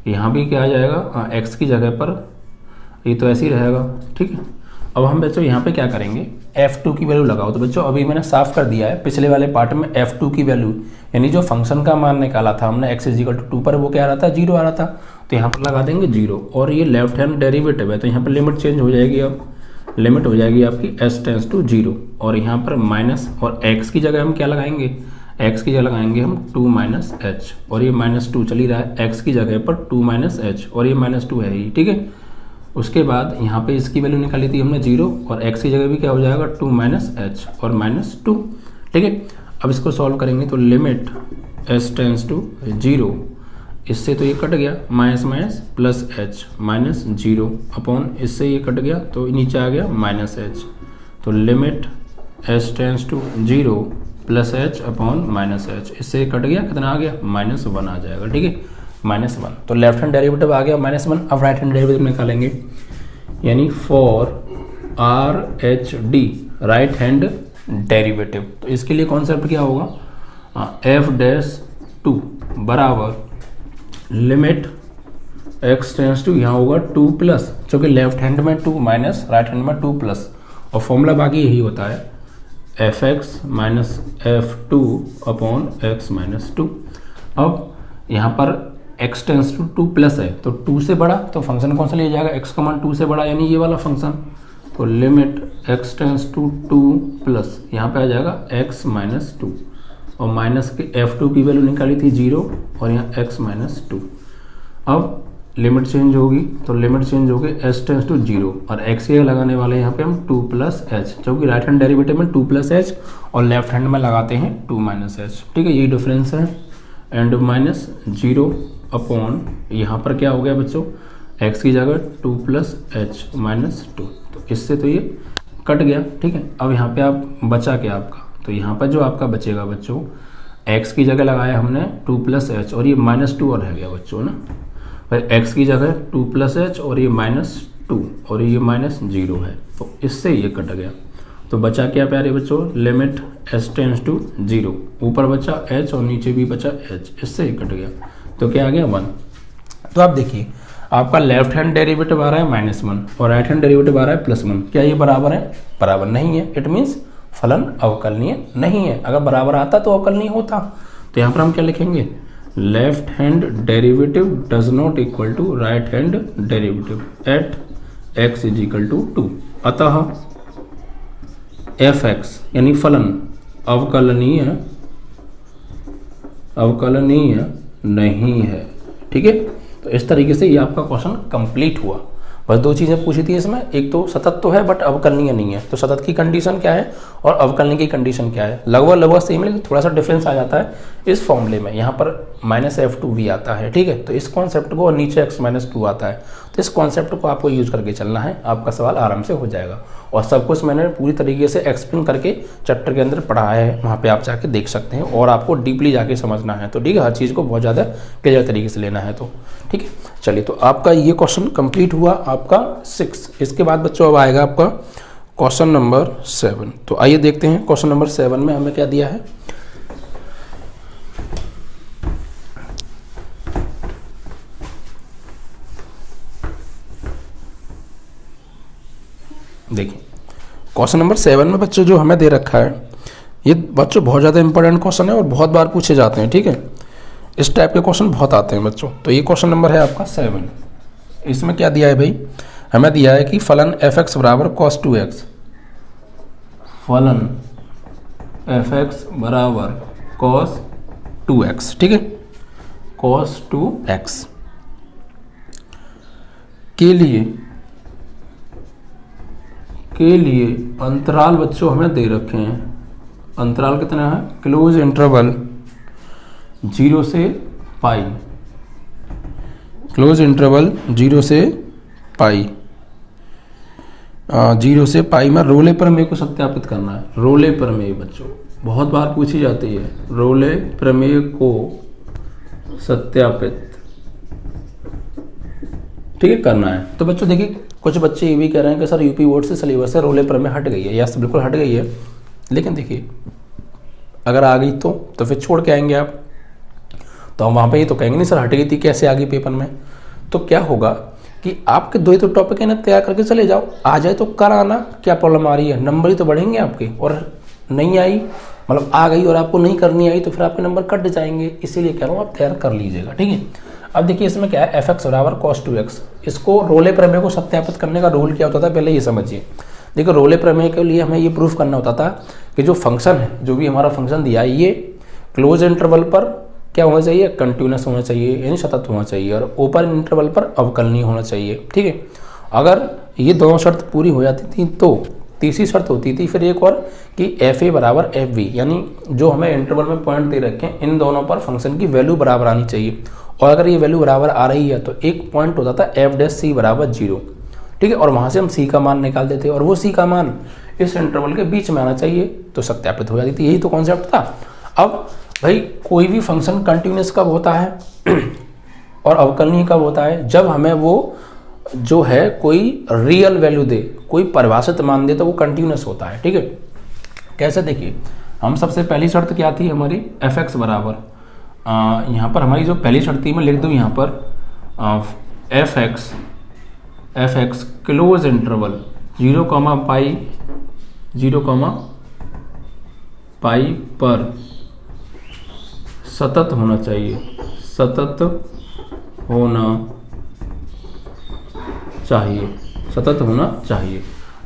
यहाँ भी क्या आ जाएगा x की जगह पर, ये तो ऐसे ही रहेगा, ठीक है। अब हम बच्चों यहाँ पे क्या करेंगे, f2 की वैल्यू लगाओ। तो बच्चों अभी मैंने साफ कर दिया है, पिछले वाले पार्ट में f2 की वैल्यू यानी जो फंक्शन का मान निकाला था हमने x इजिकल टू 2 पर, वो क्या आ रहा था 0 आ रहा था, तो यहाँ पर लगा देंगे 0। और ये लेफ्ट हैंड डेरिवेटिव है तो यहाँ पर लिमिट चेंज हो जाएगी, अब लिमिट हो जाएगी आपकी s टेंस टू 0 और यहाँ पर माइनस, और x की जगह हम क्या लगाएंगे, x की जगह लगाएंगे हम 2 माइनस एच, और ये माइनस 2 चल ही रहा है, x की जगह पर 2 माइनस एच और ये माइनस 2 है ही, ठीक है। उसके बाद यहाँ पे इसकी वैल्यू निकाली थी हमने 0 और x की जगह भी क्या हो जाएगा 2 माइनस एच और माइनस 2, ठीक है। अब इसको सॉल्व करेंगे तो लिमिट s टेंस टू 0, इससे तो ये कट गया minus minus plus h minus 0 upon इससे ये कट गया तो नीचे आ गया माइनस एच, तो limit s tends to 0 plus h upon minus h, इससे कट गया कितना आ गया माइनस 1 आ जाएगा, ठीक है, माइनस 1। तो लेफ्ट हैंड डेरिवेटिव आ गया माइनस 1। अब राइट हैंड डेरिवेटिव निकालेंगे, यानी for RHD right hand derivative, तो इसके लिए कॉन्सेप्ट क्या होगा, f'2 बराबर लिमिट x टेंस टू यहाँ होगा 2 प्लस, क्योंकि लेफ्ट हैंड में 2 माइनस राइट हैंड में 2 प्लस, और फॉर्मूला बाकी यही होता है F x minus F two upon x minus two. अब यहाँ पर x टेंस टू 2 प्लस है तो 2 से बड़ा, तो फंक्शन कौन सा लिया जाएगा, x का मान 2 से बड़ा यानी ये वाला फंक्शन। तो limit x tends to 2 plus यहाँ पे आ जाएगा x माइनस 2 और माइनस की f2 की वैल्यू निकाली थी 0 और यहाँ x माइनस 2। अब लिमिट चेंज होगी तो लिमिट चेंज होगी s टेंस टू 0 और x ये लगाने वाले यहाँ पे हम 2 प्लस एच, क्योंकि राइट हैंड डेरिवेटिव में 2 प्लस एच और लेफ्ट हैंड में लगाते हैं 2 माइनस एच। ठीक है, यही डिफरेंस है। एंड माइनस 0 अपॉन यहाँ पर क्या हो गया बच्चों, x की जगह 2 प्लस एच माइनस 2, तो इससे तो ये कट गया। ठीक है, अब यहाँ पे आप बचा क्या आपका, तो यहाँ पर जो आपका बचेगा बच्चों, x की जगह लगाया हमने 2 प्लस एच और ये माइनस 2 और रह गया बच्चों ना, भाई x की जगह 2 प्लस एच और ये माइनस 2 और ये माइनस 0 है, तो इससे ये कट गया। तो बचा क्या प्यारे बच्चों, लिमिट s टेंस टू 0, ऊपर बचा h और नीचे भी बचा h, इससे ही कट गया। तो क्या आ गया 1। तो आप देखिए आपका लेफ्ट हैंड डेरिवेटिव आ रहा है -1 और राइट हैंड डेरिवेटिव आ रहा है +1। क्या ये बराबर है, बराबर नहीं है। इट मीन्स फलन अवकलनीय नहीं है। अगर बराबर आता तो अवकलनीय होता। तो यहाँ पर हम क्या लिखेंगे, left hand derivative does not equal to right hand derivative at x is equal to 2। अतः एफ एक्स यानी फलन अवकलनीय नहीं है। ठीक है, तो इस तरीके से ये आपका क्वेश्चन कंप्लीट हुआ। बस 2 चीज़ें पूछी थी इसमें, एक तो सतत तो है बट अवकलनीय नहीं है। तो सतत की कंडीशन क्या है और अवकलनीय की कंडीशन क्या है, लगभग सेम है, लेकिन थोड़ा सा डिफरेंस आ जाता है इस फॉर्मूले में। यहाँ पर -f2v आता है। ठीक है, तो इस कॉन्सेप्ट को, और नीचे x-2 आता है, तो इस कॉन्सेप्ट को आपको यूज करके चलना है, आपका सवाल आराम से हो जाएगा। और सब कुछ मैंने पूरी तरीके से एक्सप्लेन करके चैप्टर के अंदर पढ़ाया है, वहाँ पे आप जाके देख सकते हैं। और आपको डीपली जाके समझना है तो ठीक है, हर चीज़ को बहुत ज़्यादा क्लियर तरीके से लेना है। तो ठीक है, चलिए, तो आपका ये क्वेश्चन कंप्लीट हुआ आपका 6। इसके बाद बच्चों अब आएगा आपका क्वेश्चन नंबर 7। तो आइए देखते हैं क्वेश्चन नंबर 7 में हमें क्या दिया है। देखिए क्वेश्चन नंबर 7 में बच्चों जो हमें दे रखा है, ये बच्चों बहुत ज़्यादा इंपॉर्टेंट क्वेश्चन है और बहुत बार पूछे जाते हैं। ठीक है, इस टाइप के क्वेश्चन बहुत आते हैं बच्चों। तो ये क्वेश्चन नंबर है आपका 7। इसमें क्या दिया है भाई, हमें दिया है कि फलन एफ एक्स बराबर cos 2x, फलन एफ एक्स बराबर cos 2x। ठीक है, cos 2x के लिए अंतराल बच्चों हमें दे रखे हैं। अंतराल कितना है, क्लोज इंटरवल 0 से पाई, क्लोज इंटरवल 0 से पाई, 0 से पाई में रोले प्रमेय को सत्यापित करना है। रोले प्रमेय बच्चों बहुत बार पूछी जाती है, रोले प्रमेय को सत्यापित ठीक है करना है। तो बच्चों देखिए, कुछ बच्चे ये भी कह रहे हैं कि सर यूपी बोर्ड से सिलेबस से रोले प्रमेय हट गई है। यस, बिल्कुल हट गई है, लेकिन देखिए अगर आ गई तो फिर छोड़ के आएंगे आप, तो हम वहाँ पे ये तो कहेंगे नहीं सर हट गई थी, कैसे आ गई पेपर में। तो क्या होगा कि आपके 2 ही तो टॉपिक है ना, तैयार करके चले जाओ, आ जाए तो कर आना, क्या प्रॉब्लम आ रही है, नंबर ही तो बढ़ेंगे आपके। और नहीं आई मतलब आ गई और आपको नहीं करनी आई तो फिर आपके नंबर कट जाएंगे। इसीलिए कह रहा हूँ आप तैयार कर लीजिएगा। ठीक है, अब देखिए इसमें क्या है, एफ एक्स बराबर cos 2x। इसको रोले प्रमेय को सत्यापित करने का रूल क्या होता था पहले ये समझिए। देखो रोले प्रमेय के लिए हमें ये प्रूफ करना होता था कि जो फंक्शन है, जो भी हमारा फंक्शन दिया है, ये क्लोज इंटरवल पर क्या होना चाहिए, कंटिन्यूस होना चाहिए यानी सतत होना चाहिए, और ओपन इंटरवल पर अवकलनीय होना चाहिए। ठीक है, अगर ये दोनों शर्त पूरी हो जाती थी तो तीसरी शर्त होती थी फिर एक और कि एफ ए बराबर एफ बी, यानी जो हमें इंटरवल में पॉइंट दे रखे हैं इन दोनों पर फंक्शन की वैल्यू बराबर आनी चाहिए। और अगर ये वैल्यू बराबर आ रही है तो एक पॉइंट होता था एफ डैश सी बराबर 0। ठीक है, और वहाँ से हम सी का मान निकाल देते और वो सी का मान इस इंटरवल के बीच में आना चाहिए, तो सत्यापित हो जाती थी। यही तो कॉन्सेप्ट था। अब भाई कोई भी फंक्शन कंटिन्यूस कब होता है और अवकलनीय कब होता है, जब हमें वो जो है कोई रियल वैल्यू दे, कोई परिभाषित मान दे, तो वो कंटिन्यूस होता है। ठीक है, कैसे देखिए, हम सबसे पहली शर्त क्या थी हमारी, एफ एक्स बराबर, यहाँ पर हमारी जो पहली शर्त थी मैं लिख दूँ यहाँ पर एफ एक्स क्लोज इंटरवल 0, पाई 0, पाई पर सतत होना चाहिए, सतत होना चाहिए, सतत होना चाहिए।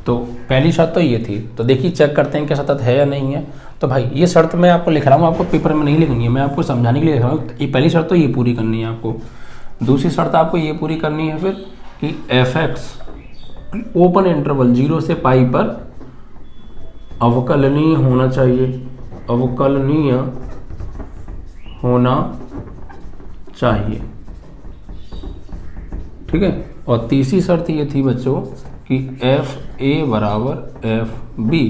तो पहली शर्त तो ये थी। तो देखिए चेक करते हैं कि सतत है या नहीं है। तो भाई ये शर्त मैं आपको लिख रहा हूँ, आपको पेपर में नहीं लिखनी है, मैं आपको समझाने के लिए लिख रहा हूँ। ये पहली शर्त तो ये पूरी करनी है आपको। दूसरी शर्त आपको ये पूरी करनी है फिर कि एफ एक्स ओपन इंटरवल 0 से पाई पर अवकलनीय होना चाहिए, अवकलनीय होना चाहिए, ठीक है। और तीसरी शर्त ये थी बच्चों कि एफ ए बराबर एफ बी,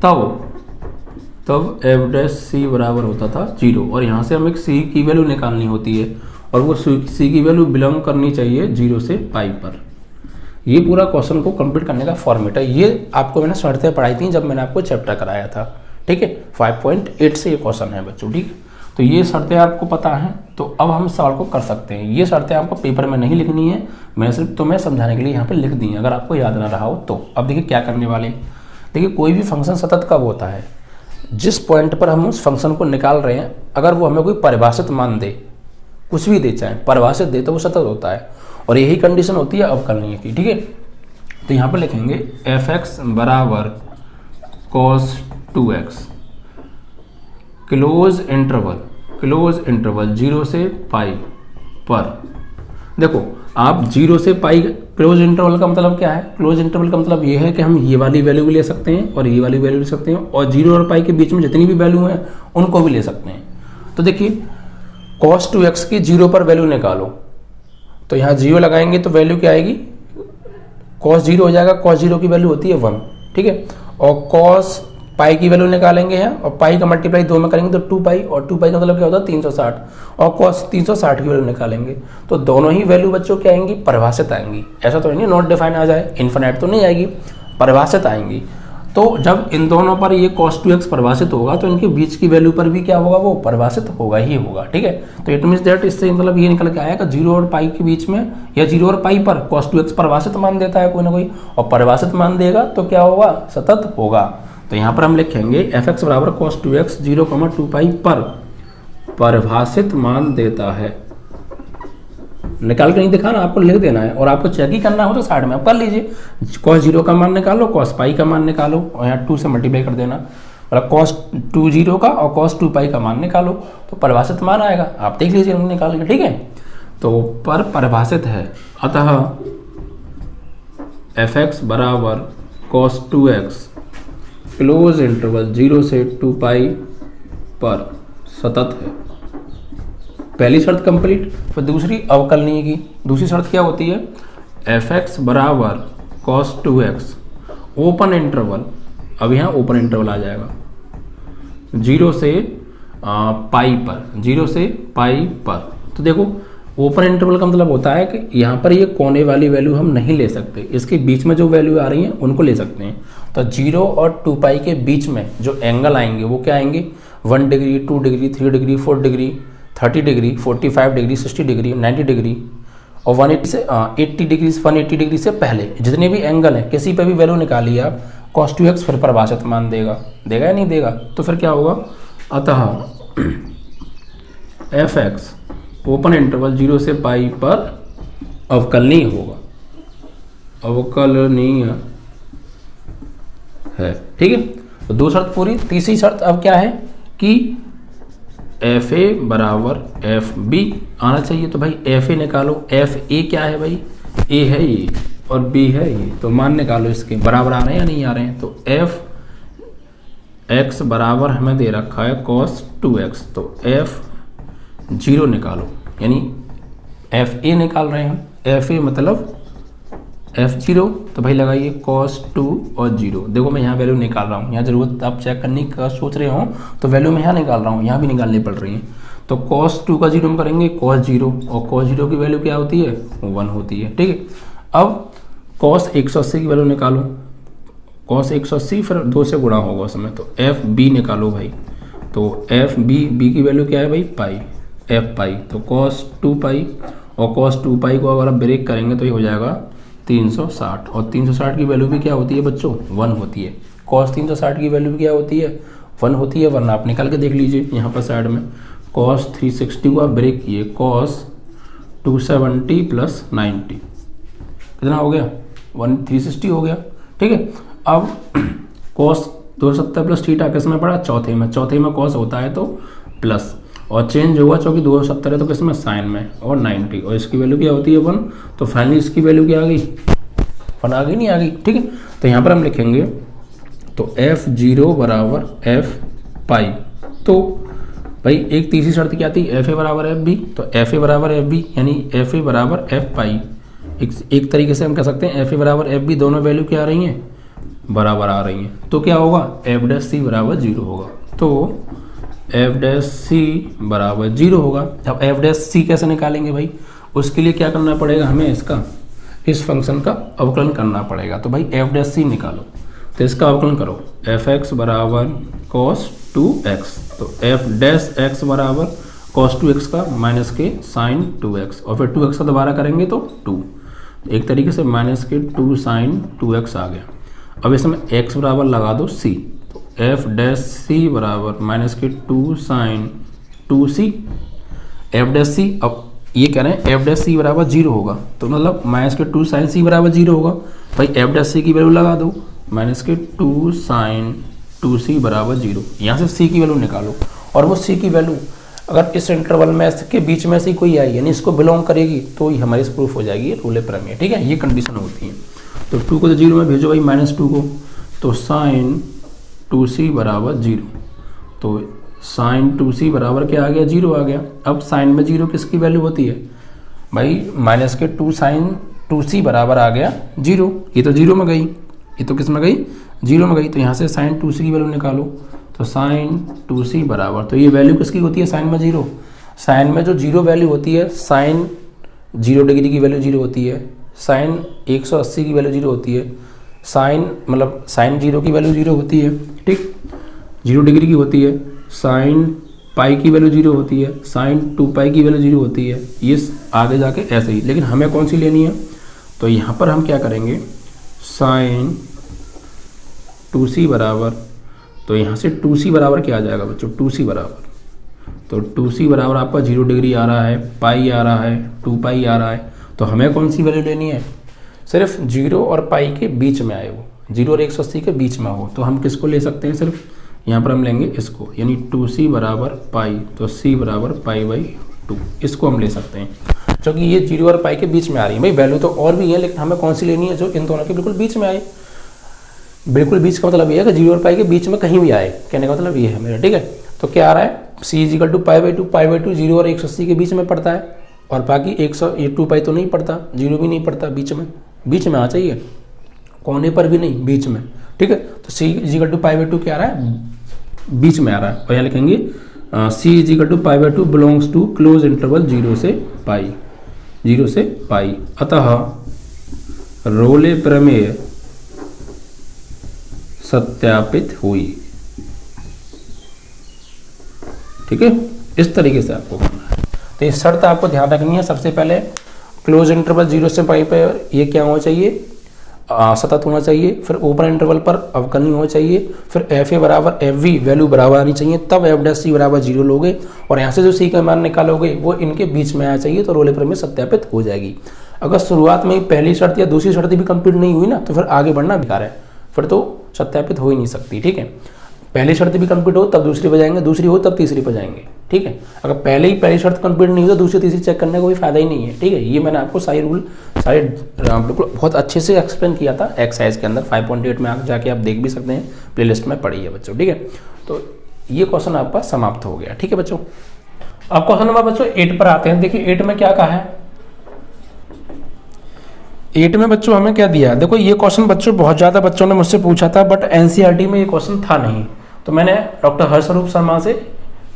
तब एफ डैश सी बराबर होता था 0। और यहाँ से हमें सी की वैल्यू निकालनी होती है और वो सी की वैल्यू बिलोंग करनी चाहिए 0 से पाई पर। ये पूरा क्वेश्चन को कंप्लीट करने का फॉर्मेट है। ये आपको मैंने शर्तें पढ़ाई थी जब मैंने आपको चैप्टर कराया था, ठीक है। 5.8 से ये क्वेश्चन है बच्चों, ठीक है। तो ये शर्तें आपको पता हैं, तो अब हम सवाल को कर सकते हैं। ये शर्तें आपको पेपर में नहीं लिखनी है, मैं सिर्फ तुम्हें समझाने के लिए यहाँ पे लिख दी, अगर आपको याद ना रहा हो तो। अब देखिए क्या करने वाले, देखिए कोई भी फंक्शन सतत कब होता है, जिस पॉइंट पर हम उस फंक्शन को निकाल रहे हैं अगर वो हमें कोई परिभाषित मान दे, कुछ भी दे, चाहे परिभाषित दे, तो वो सतत होता है। और यही कंडीशन होती है अवकलनीय की, ठीक है। तो यहाँ पर लिखेंगे एफ एक्स बराबर कॉस 2x क्लोज इंटरवल 0 से पाई पर। देखो आप 0 से पाई, क्लोज इंटरवल का मतलब क्या है, क्लोज इंटरवल का मतलब ये है कि हम ये वाली वैल्यू भी ले सकते हैं और ये वाली वैल्यू ले सकते हैं, और 0 और पाई के बीच में जितनी भी वैल्यू है उनको भी ले सकते हैं। तो देखिए cos 2x की 0 पर वैल्यू निकालो, तो यहाँ 0 लगाएंगे तो वैल्यू क्या आएगी, cos 0 हो जाएगा, cos 0 की वैल्यू होती है 1, ठीक है। और cos पाई की वैल्यू निकालेंगे यहाँ, और पाई का मल्टीप्लाई 2 में करेंगे तो 2 पाई, और 2 पाई का मतलब क्या होता है 360, और cos 360 की वैल्यू निकालेंगे तो दोनों ही वैल्यू बच्चों क्या आएंगी, परिभाषित आएंगी। ऐसा तो नहीं नॉट डिफाइन आ जाए, इन्फिनाइट तो नहीं आएगी, परिभाषित आएंगी। तो जब इन दोनों पर ये cos 2x परिभाषित होगा तो इनके बीच की वैल्यू पर भी क्या होगा, वो परिभाषित होगा ही होगा, ठीक है। तो इट मीन्स दैट, इससे मतलब ये निकल के आएगा 0 और पाई के बीच में, या 0 और पाई पर cos 2x परिभाषित मान देता है कोई ना कोई, और परिभाषित मान देगा तो क्या होगा, सतत होगा। तो यहाँ पर हम लिखेंगे एफ एक्स बराबर cos 2x 0,2 पाई पर परिभाषित मान देता है। निकाल के नहीं दिखाना, आपको लिख देना है, और आपको चेक ही करना हो तो साइड में आप कर लीजिए। cos 0 का मान निकालो, cos पाई का मान निकालो, और यहाँ 2 से मल्टीप्लाई कर देना, मतलब cos 2 0 का और cos 2 पाई का मान निकालो तो परिभाषित मान आएगा। आप देख लीजिए निकाल के, ठीक है। तो पर परिभाषित है, अतः एफ एक्स बराबर cos 2x क्लोज इंटरवल 0 से 2 पाई पर सतत है। पहली शर्त कंप्लीट। फिर दूसरी अवकलनीय की दूसरी शर्त क्या होती है, एफ एक्स बराबर cos 2x ओपन इंटरवल, अब यहाँ ओपन इंटरवल आ जाएगा 0 से पाई पर, 0 से पाई पर। तो देखो ओपन इंटरवल का मतलब होता है कि यहाँ पर ये कोने वाली वैल्यू हम नहीं ले सकते, इसके बीच में जो वैल्यू आ रही हैं उनको ले सकते हैं। तो 0 और 2 पाई के बीच में जो एंगल आएंगे वो क्या आएंगे, 1 degree, 2 degree, 3 degree, 4 degree, 30 degree, 45 degree, 60 degree, 90 degree, और 180 से 80 डिग्री, 180 डिग्री से पहले जितने भी एंगल हैं किसी पे भी वैल्यू निकालिए आप, cos 2x फिर परिभाषित मान देगा या नहीं देगा। तो फिर क्या होगा, अतः एफ एक्स ओपन इंटरवल 0 से पाई पर अवकलनीय होगा, अवकलनीय है, ठीक है। तो दो शर्त पूरी। तीसरी शर्त अब क्या है कि एफ ए बराबर एफ बी आना चाहिए। तो भाई एफ ए निकालो, एफ ए क्या है भाई, ए है ये और बी है ये, तो मान निकालो इसके बराबर आ रहे हैं या नहीं आ रहे हैं। तो एफ एक्स बराबर हमें दे रखा है cos 2x, तो एफ 0 निकालो, यानी एफ ए निकाल रहे हैं हम, एफ ए मतलब एफ 0, तो भाई लगाइए cos 2 और 0। देखो मैं यहाँ वैल्यू निकाल रहा हूँ, यहाँ जरूरत आप चेक करने का सोच रहे हो तो वैल्यू मैं यहाँ निकाल रहा हूँ, यहाँ भी निकालनी पड़ रही है। तो cos 2 का 0 हम करेंगे cos 0, और cos 0 की वैल्यू क्या होती है, 1 होती है, ठीक है। अब cos 180 की वैल्यू निकालो, cos 180 फिर 2 से गुणा होगा उसमें, तो एफ बी निकालो भाई। तो एफ बी की वैल्यू क्या है भाई, पाई, एफ पाई। तो cos 2 पाई और cos 2 पाई को अगर आप ब्रेक करेंगे तो ये हो जाएगा 360, और 360 की वैल्यू भी क्या होती है बच्चों, 1 होती है। cos 360 की वैल्यू भी क्या होती है, 1 होती है, वरना आप निकाल के देख लीजिए यहाँ पर साइड में। cos 360 को आप ब्रेक किए, cos 270 प्लस 90 कितना हो गया 360 हो गया। ठीक है, अब cos 270 प्लस थीटा किस में पड़ा, चौथे में। चौथे में cos होता है तो प्लस, और चेंज होगा चूँकि 270 है तो किस में, साइन में, और 90, और इसकी वैल्यू क्या होती है 1, तो फाइनली इसकी वैल्यू क्या आ गई, 1 आ गई, नहीं आ गई। ठीक है, तो यहाँ पर हम लिखेंगे तो f0 बराबर f पाई। तो भाई एक तीसरी शर्त क्या थी, fa बराबर एफ बी, तो fa बराबर एफ बी यानी fa बराबर f पाई। एक तरीके से हम कह सकते हैं fa बराबर एफ बी, दोनों वैल्यू क्या आ रही हैं, बराबर आ रही हैं, तो क्या होगा f डैश c बराबर 0 होगा। तो f डैश c बराबर 0 होगा। अब f डैश c कैसे निकालेंगे भाई, उसके लिए क्या करना पड़ेगा हमें, इसका इस फंक्शन का अवकलन करना पड़ेगा। तो भाई f डैश c निकालो, तो इसका अवकलन करो, fx बराबर cos 2x, तो f डैश x बराबर cos 2x का माइनस के sin 2x, और फिर 2x का दोबारा करेंगे तो 2, एक तरीके से माइनस के 2 sin 2x आ गया। अब इसमें x बराबर लगा दो c, तो f डैश c बराबर माइनस के 2 sin 2c, f dash c, अब ये कह रहे हैं f डैश c बराबर 0 होगा, तो मतलब माइनस के 2 sin c बराबर 0 होगा। भाई f डैश c की वैल्यू लगा दो, माइनस के 2 sin 2c बराबर 0, यहाँ से c की वैल्यू निकालो, और वो c की वैल्यू अगर इस इंटरवल में के बीच में से कोई आई यानी इसको बिलोंग करेगी तो ये हमारी प्रूफ हो जाएगी रूले प्रमेय। ठीक है, ये कंडीशन होती है। तो 2 को तो 0 में भेजो भाई, -2 को, तो sin 2c बराबर 0, तो sin 2c बराबर क्या आ गया, 0 आ गया। अब साइन में 0 किसकी वैल्यू होती है भाई, माइनस के 2 sin 2c बराबर आ गया 0, ये तो 0 में गई, ये तो किस में गई, 0 में गई, तो यहाँ से sin 2c की वैल्यू निकालो, तो sin 2c बराबर, तो ये वैल्यू किसकी होती है साइन में 0, साइन में जो 0 वैल्यू होती है, साइन 0 डिग्री की वैल्यू 0 होती है, साइन 180 की वैल्यू 0 होती है, साइन मतलब साइन 0 की वैल्यू 0 होती है, ठीक, 0 डिग्री की होती है, साइन पाई की वैल्यू 0 होती है, साइन 2 पाई की वैल्यू 0 होती है, ये आगे जाके ऐसे ही। लेकिन हमें कौन सी लेनी है, तो यहाँ पर हम क्या करेंगे, साइन 2c बराबर, तो यहाँ से 2c बराबर क्या आ जाएगा बच्चों, 2c बराबर, तो 2c बराबर आपका 0 डिग्री आ रहा है, पाई आ रहा है, 2 पाई आ रहा है, तो हमें कौन सी वैल्यू लेनी है, सिर्फ 0 और पाई के बीच में आए वो, 0 और 180 के बीच में हो, तो हम किसको ले सकते हैं, सिर्फ यहाँ पर हम लेंगे इसको, यानी 2c बराबर पाई, तो c बराबर पाई बाई 2, इसको हम ले सकते हैं, क्योंकि ये 0 और पाई के बीच में आ रही है। भाई वैल्यू तो और भी है, लेकिन हमें कौन सी लेनी है, जो इन दोनों के बिल्कुल बीच में आए। बिल्कुल बीच का मतलब ये है कि 0 और पाई के बीच में कहीं भी आए, कहने का मतलब ये है मेरा। ठीक है, तो क्या आ रहा है, c is equal to pi by 2, pi by 2 0 और 180 के बीच में पड़ता है, और बाकी 2 पाई तो नहीं पड़ता, 0 भी नहीं पड़ता, बीच में आ चाहिए, कोने पर भी नहीं, बीच में। ठीक है, तो c is equal to pi by 2 क्या आ रहा है, बीच में आ रहा है, और यहाँ लिखेंगे c is equal to pi by 2 belongs to close interval 0 से पाई, अतः रोले प्रमेय सत्यापित हुई। ठीक है, इस तरीके से आपको करना है। तो ये शर्त आपको ध्यान रखनी है, सबसे पहले क्लोज इंटरवल 0 से पाई पर ये क्या होना चाहिए, सतत होना चाहिए, फिर ओपन इंटरवल पर अवकलनीय होना चाहिए, फिर fa बराबर fv वैल्यू बराबर आनी चाहिए, तब f डैश c बराबर 0 लोगे, और यहाँ से जो c का मान निकालोगे वो इनके बीच में आना चाहिए, तो रोले प्रमेय सत्यापित हो जाएगी। अगर शुरुआत में पहली शर्त या दूसरी शर्त भी कंप्लीट नहीं हुई ना, तो फिर आगे बढ़ना बेकार है, फिर तो सत्यापित हो ही नहीं सकती। ठीक है, पहली शर्त भी कंप्लीट हो तब दूसरी पर जाएंगे, दूसरी हो तब तीसरी पर जाएंगे। ठीक है, अगर पहली शर्त कंप्लीट नहीं हो तो दूसरी तीसरी चेक करने का कोई फायदा ही नहीं है। ठीक है, ये मैंने आपको सारे रूल बिल्कुल बहुत अच्छे से एक्सप्लेन किया था एक्सरसाइज के अंदर, 5.8 में आगे जाके आप देख भी सकते हैं, प्लेलिस्ट में पड़ी है बच्चों। ठीक है, तो ये क्वेश्चन आपका समाप्त हो गया। ठीक है बच्चों, अब क्वेश्चन नंबर बच्चों 8 पर आते हैं। देखिए 8 में क्या कहा है, 8 में बच्चों हमें क्या दिया है, देखो ये क्वेश्चन बच्चों बहुत ज़्यादा बच्चों ने मुझसे पूछा था, बट एनसीईआरटी में ये क्वेश्चन था नहीं, तो मैंने डॉक्टर हर्षरूप शर्मा से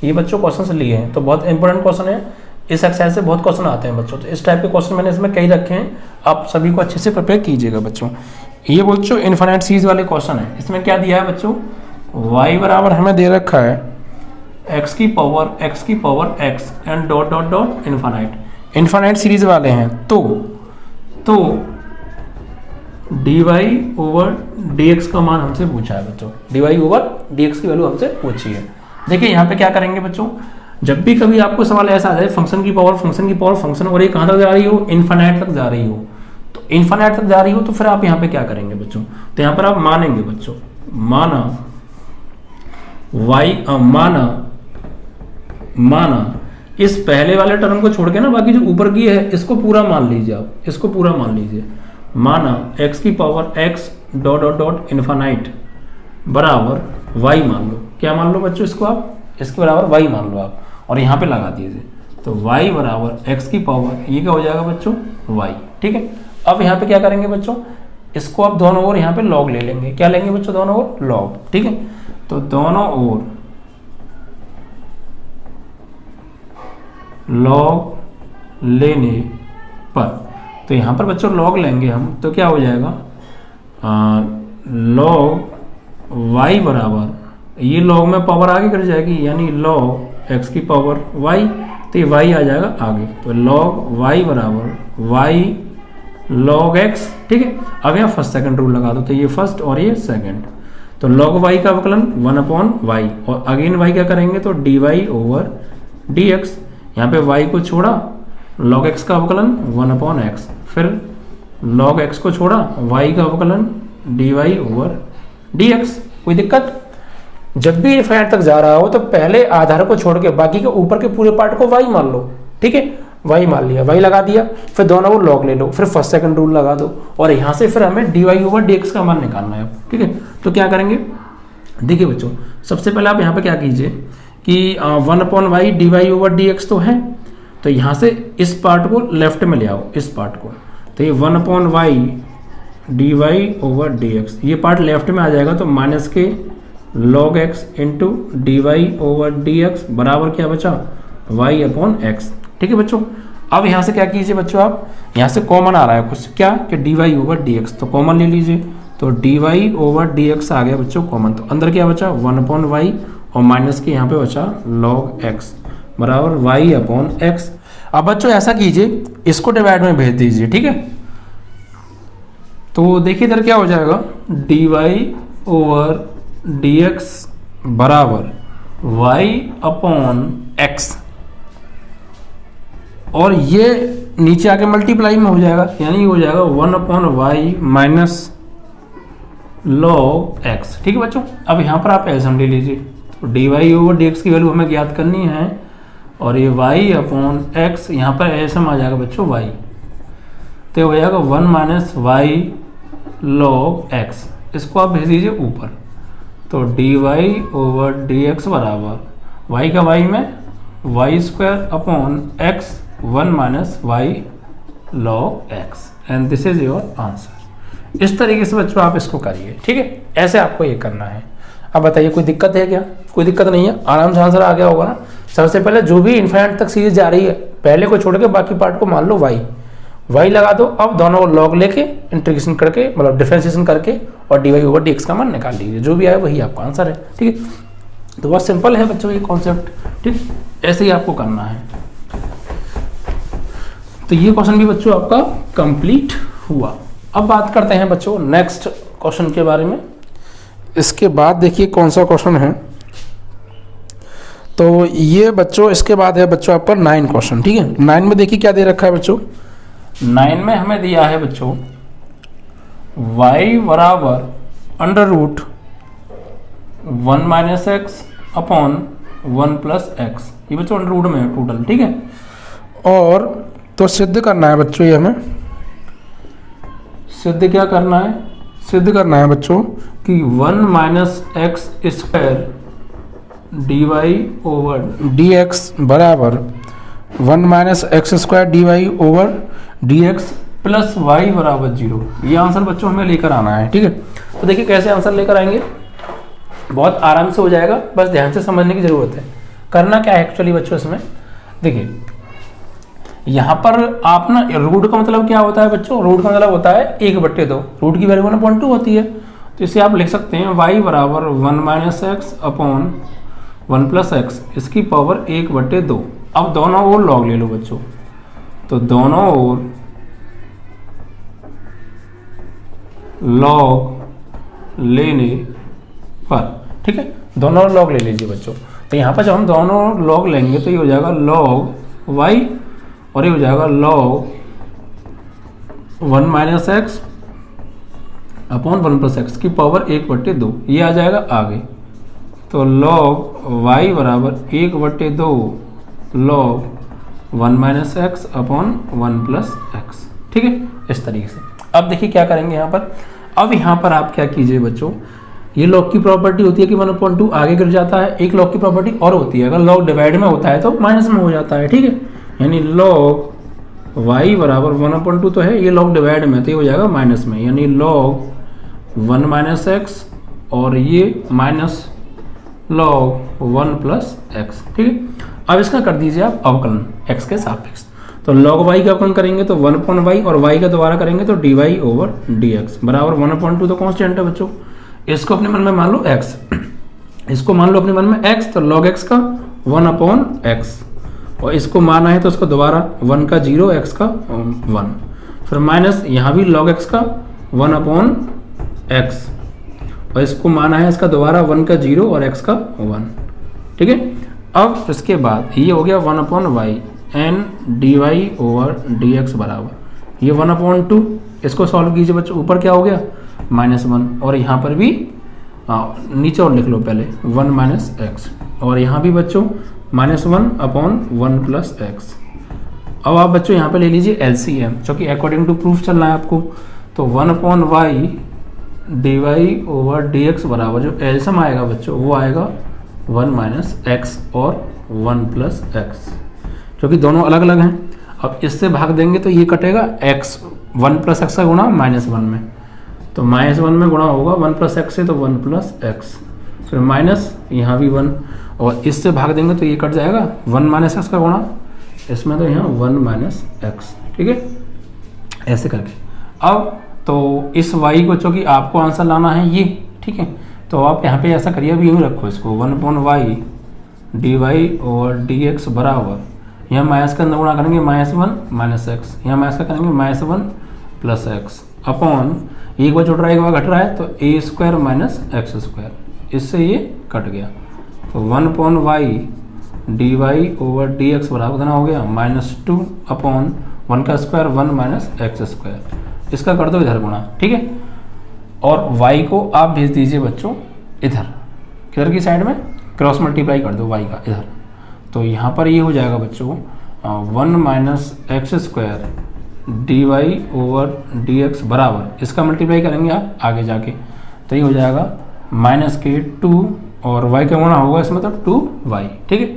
ये बच्चों क्वेश्चन लिए हैं। तो बहुत इंपॉर्टेंट क्वेश्चन है, इस एक्सरसाइज से बहुत क्वेश्चन आते हैं बच्चों, तो इस टाइप के क्वेश्चन मैंने इसमें कई रखे हैं, आप सभी को अच्छे से प्रिपेयर कीजिएगा बच्चों। ये बच्चों इन्फिनिट सीरीज वाले क्वेश्चन है। इसमें क्या दिया है बच्चों, y बराबर हमें दे रखा है x की power x and dot dot dot infinite series वाले हैं, तो dy ओवर dx का मान हमसे पूछा है बच्चों, dy/dx की वैल्यू हमसे पूछी है। देखिए यहाँ पे क्या करेंगे बच्चों, जब भी कभी आपको सवाल ऐसा आ जाए फंक्शन की पावर फंक्शन और ये कहाँ तक जा रही हो, इन्फिनिट तक जा रही हो, तो इन्फिनिट तक जा रही हो तो फिर आप यहाँ पे क्या करेंगे बच्चों, तो यहाँ पर आप मानेंगे बच्चों, माना इस पहले वाले टर्म को छोड़ के ना बाकी जो ऊपर की है इसको पूरा मान लीजिए, आप इसको पूरा मान लीजिए। माना x की power x dot dot dot infinite बराबर y मान लो, क्या मान लो बच्चों, इसको आप इसके बराबर y मान लो आप, और यहाँ पे लगा दीजिए, तो y बराबर x की पावर ये क्या हो जाएगा बच्चों y, ठीक है। अब यहाँ पे क्या करेंगे बच्चों, इसको आप दोनों ओर यहाँ पे log ले लेंगे, क्या लेंगे बच्चों, दोनों ओर log, ठीक है। तो दोनों ओर log लेने पर, तो यहाँ पर बच्चों log लेंगे हम, तो क्या हो जाएगा, log y बराबर, ये log में पावर आगे कर जाएगी यानी log x की पावर y, तो ये y आ जाएगा आगे, तो log y बराबर y log x, ठीक है। अब यहाँ फर्स्ट सेकंड रूल लगा दो, तो ये फर्स्ट और ये सेकंड, तो log y का अवकलन 1/y, और अगेन y क्या करेंगे तो dy/dx, यहाँ पे y को छोड़ा log x का अवकलन 1/x, फिर log x को छोड़ा y का अवकलन dy/dx। कोई दिक्कत, जब भी इन्फिनिट तक जा रहा हो तो पहले आधार को छोड़ के बाकी के ऊपर के पूरे पार्ट को y मान लो, ठीक है, y मान लिया, y लगा दिया, फिर दोनों को log ले लो, फिर फर्स्ट सेकंड रूल लगा दो, और यहाँ से फिर हमें dy/dx का मान निकालना है, ठीक है। तो क्या करेंगे, देखिए बच्चों, सबसे पहले आप यहाँ पे क्या कीजिए कि 1/y dy/dx तो है, तो यहाँ से इस पार्ट को लेफ्ट में ले आओ, इस पार्ट को, तो ये 1/y dy/dx ये पार्ट लेफ्ट में आ जाएगा, तो माइनस के log x इंटू dy/dx बराबर क्या बचा y/x, ठीक है बच्चों। अब यहाँ से क्या कीजिए बच्चों, आप यहाँ से कॉमन आ रहा है कुछ, क्या कि dy/dx, तो कॉमन ले लीजिए, तो dy/dx आ गया बच्चों कॉमन, तो अंदर क्या बचा 1/y और माइनस के यहाँ पे बचा log x बराबर y/x। अब बच्चों ऐसा कीजिए, इसको डिवाइड में भेज दीजिए, ठीक है। तो देखिए इधर क्या हो जाएगा, dy/dx बराबर y/x, और ये नीचे आके मल्टीप्लाई में हो जाएगा, यानी हो जाएगा 1/y माइनस log x, ठीक है बच्चों। अब यहाँ पर आप एसम ले लीजिए, तो dy/dx की वैल्यू हमें ज्ञात करनी है, और ये y/x यहाँ पर एसम आ जाएगा बच्चों y, तो हो जाएगा 1 माइनस y log x, इसको आप भेज दीजिए ऊपर, तो dy/dx बराबर y का y में y² x 1 minus y log x, and this is your answer. इस तरीके से बच्चों आप इसको करिए, ठीक है, ऐसे आपको ये करना है। अब बताइए कोई दिक्कत है क्या, कोई दिक्कत नहीं है, आराम से आंसर आ गया होगा ना। सबसे पहले जो भी इन्फिनिट तक सीरीज जा रही है पहले को छोड़ के बाकी पार्ट को मान लो y लगा दो, अब दोनों को log लेके इंटीग्रेशन करके मतलब डिफरेंशिएशन करके और dy/dx का मान निकाल लीजिए, जो भी आए वही आपका आंसर है, ठीक है। तो बहुत सिंपल है बच्चों ये कॉन्सेप्ट, ठीक, ऐसे ही आपको करना है। तो ये क्वेश्चन भी बच्चों आपका कंप्लीट हुआ। अब बात करते हैं बच्चों नेक्स्ट क्वेश्चन के बारे में। इसके बाद देखिए कौन सा क्वेश्चन है, तो ये बच्चों इसके बाद है बच्चों आपका 9 क्वेश्चन, ठीक है। 9 में देखिए क्या दे रखा है बच्चों, 9 में हमें दिया है बच्चों y बराबर √1 minus x upon 1 plus x, ये बच्चों अंडर रूट में है टोटल, ठीक है। और तो सिद्ध करना है बच्चों, ये हमें सिद्ध क्या करना है, सिद्ध करना है बच्चों कि 1 माइनस एक्स स्क्वायर dy/dx बराबर 1 minus x square dy/dx plus y बराबर 0। ये आंसर बच्चों हमें लेकर आना है, ठीक है। तो देखिए कैसे आंसर लेकर आएंगे, बहुत आराम से हो जाएगा, बस ध्यान से समझने की जरूरत है। करना क्या है एक्चुअली बच्चों, इसमें देखिए यहाँ पर आप ना रूट का मतलब क्या होता है बच्चों, रूट का मतलब होता है 1/2, रूट की वैल्यू 1/2 होती है, तो इसे आप लिख सकते हैं y बराबर 1 minus x upon 1 plus x, इसकी पावर 1/2। अब दोनों ओर log ले लो बच्चों, तो दोनों ओर log लेने पर, ठीक है, दोनों लॉग ले लीजिए बच्चों। तो यहाँ पर जब हम दोनों लॉग लेंगे तो ये हो जाएगा log y और ये हो जाएगा log 1 minus x upon 1 plus x की पावर 1/2, ये आ जाएगा आगे। तो log y बराबर 1/2 log 1 minus x upon 1 plus x, ठीक है, इस तरीके से। अब देखिए क्या करेंगे यहाँ पर। अब यहाँ पर आप क्या कीजिए बच्चों, ये लॉग की प्रॉपर्टी होती है कि 1/2 आगे गिर जाता है। एक लॉग की प्रॉपर्टी और होती है, अगर लॉग डिवाइड में होता है तो माइनस में हो जाता है, ठीक है, यानी log y बराबर 1/2 तो है, ये लॉग डिवाइड में तो ये हो जाएगा माइनस में, यानी log 1 माइनस एक्स और ये माइनस log 1 प्लस एक्स, ठीक है। अब इसका कर दीजिए आप अवकलन x के सापेक्ष। तो log y का अवकलन करेंगे तो 1/y और y का दोबारा करेंगे तो dy/dx बराबर 1/2 तो कांस्टेंट है बच्चों। इसको अपने मन में मान लो x, इसको मान लो अपने मन में x, तो log x का 1/x और इसको माना है तो इसको दोबारा 1 का 0 x का 1, फिर माइनस यहाँ भी log x का 1/x और इसको माना है इसका दोबारा 1 का 0 और x का 1, ठीक है। अब इसके बाद ये हो गया 1/y एंड dy/dx बराबर ये 1/2, इसको सॉल्व कीजिए बच्चों। ऊपर क्या हो गया -1 और यहाँ पर भी नीचे और लिख लो पहले 1 माइनस एक्स और यहाँ भी बच्चों -1/1 प्लस एक्स। अब आप बच्चों यहाँ पे ले लीजिए LCM, क्योंकि अकॉर्डिंग टू प्रूफ चलना है आपको। तो 1/y dy/dx बराबर जो एलसीएम आएगा बच्चों वो आएगा 1 माइनस एक्स और 1 प्लस एक्स, क्योंकि दोनों अलग अलग हैं। अब इससे भाग देंगे तो ये कटेगा x 1 प्लस एक्स का गुणा -1 में, तो -1 में गुणा होगा 1 प्लस एक्स से तो 1 प्लस एक्स, फिर माइनस यहाँ भी 1 और इससे भाग देंगे तो ये कट जाएगा 1 माइनस एक्स का गुणा इसमें तो यहाँ 1 माइनस एक्स, ठीक है, ऐसे करके। अब तो इस y को चूँकि आपको आंसर लाना है ये, ठीक है, तो आप यहाँ पे ऐसा करिए, अभी यूँ रखो इसको 1/y dy/dx बराबर यहाँ माइनस का अंदर गुणा करेंगे -1 माइनस एक्स, यहाँ माइनस का करेंगे -1 प्लस एक्स अपॉन एक बार जुड़ रहा है एक बार घट रहा है तो a² माइनस x², इससे ये कट गया। तो 1/y dy/dx बराबर कितना हो गया -2/1 का स्क्वायर 1 माइनस x², इसका कर दो इधर गुणा, ठीक है। और y को आप भेज दीजिए बच्चों इधर, किधर की साइड में, क्रॉस मल्टीप्लाई कर दो y का इधर। तो यहाँ पर ये हो जाएगा बच्चों 1 माइनस x² dy/dx बराबर इसका मल्टीप्लाई करेंगे आप आगे जाके तो ये हो जाएगा -2 और y का गुणा होगा इसमें तो 2y, ठीक है।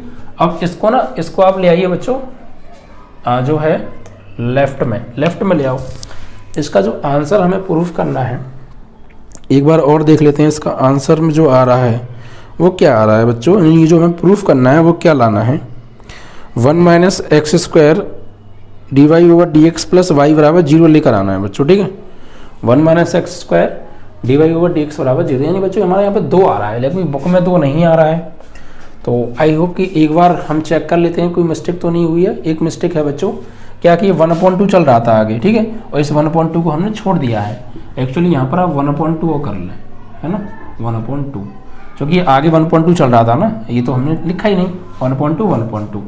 अब इसको ना इसको आप ले आइए बच्चों जो है लेफ्ट में ले आओ। इसका जो आंसर हमें प्रूफ करना है एक बार और देख लेते हैं, इसका आंसर में जो आ रहा है वो क्या आ रहा है बच्चों, ये जो हमें प्रूफ करना है वो क्या लाना है 1 minus x² dy/dx plus y बराबर 0 लेकर आना है बच्चों, ठीक है। 1 माइनस x² dy/dx बराबर 0, यानी बच्चों हमारे यहाँ पे 2 आ रहा है लेकिन बुक में 2 नहीं आ रहा है। तो आई होप कि एक बार हम चेक कर लेते हैं कोई मिस्टेक तो नहीं हुई है। एक मिस्टेक है बच्चों क्या कि 1/2 चल रहा था आगे, ठीक है, और इस 1/2 को हमने छोड़ दिया है। एक्चुअली यहाँ पर आप 1/2 कर लें, है ना, 1/2, क्योंकि आगे 1/2 चल रहा था ना, ये तो हमने लिखा ही नहीं 1/2,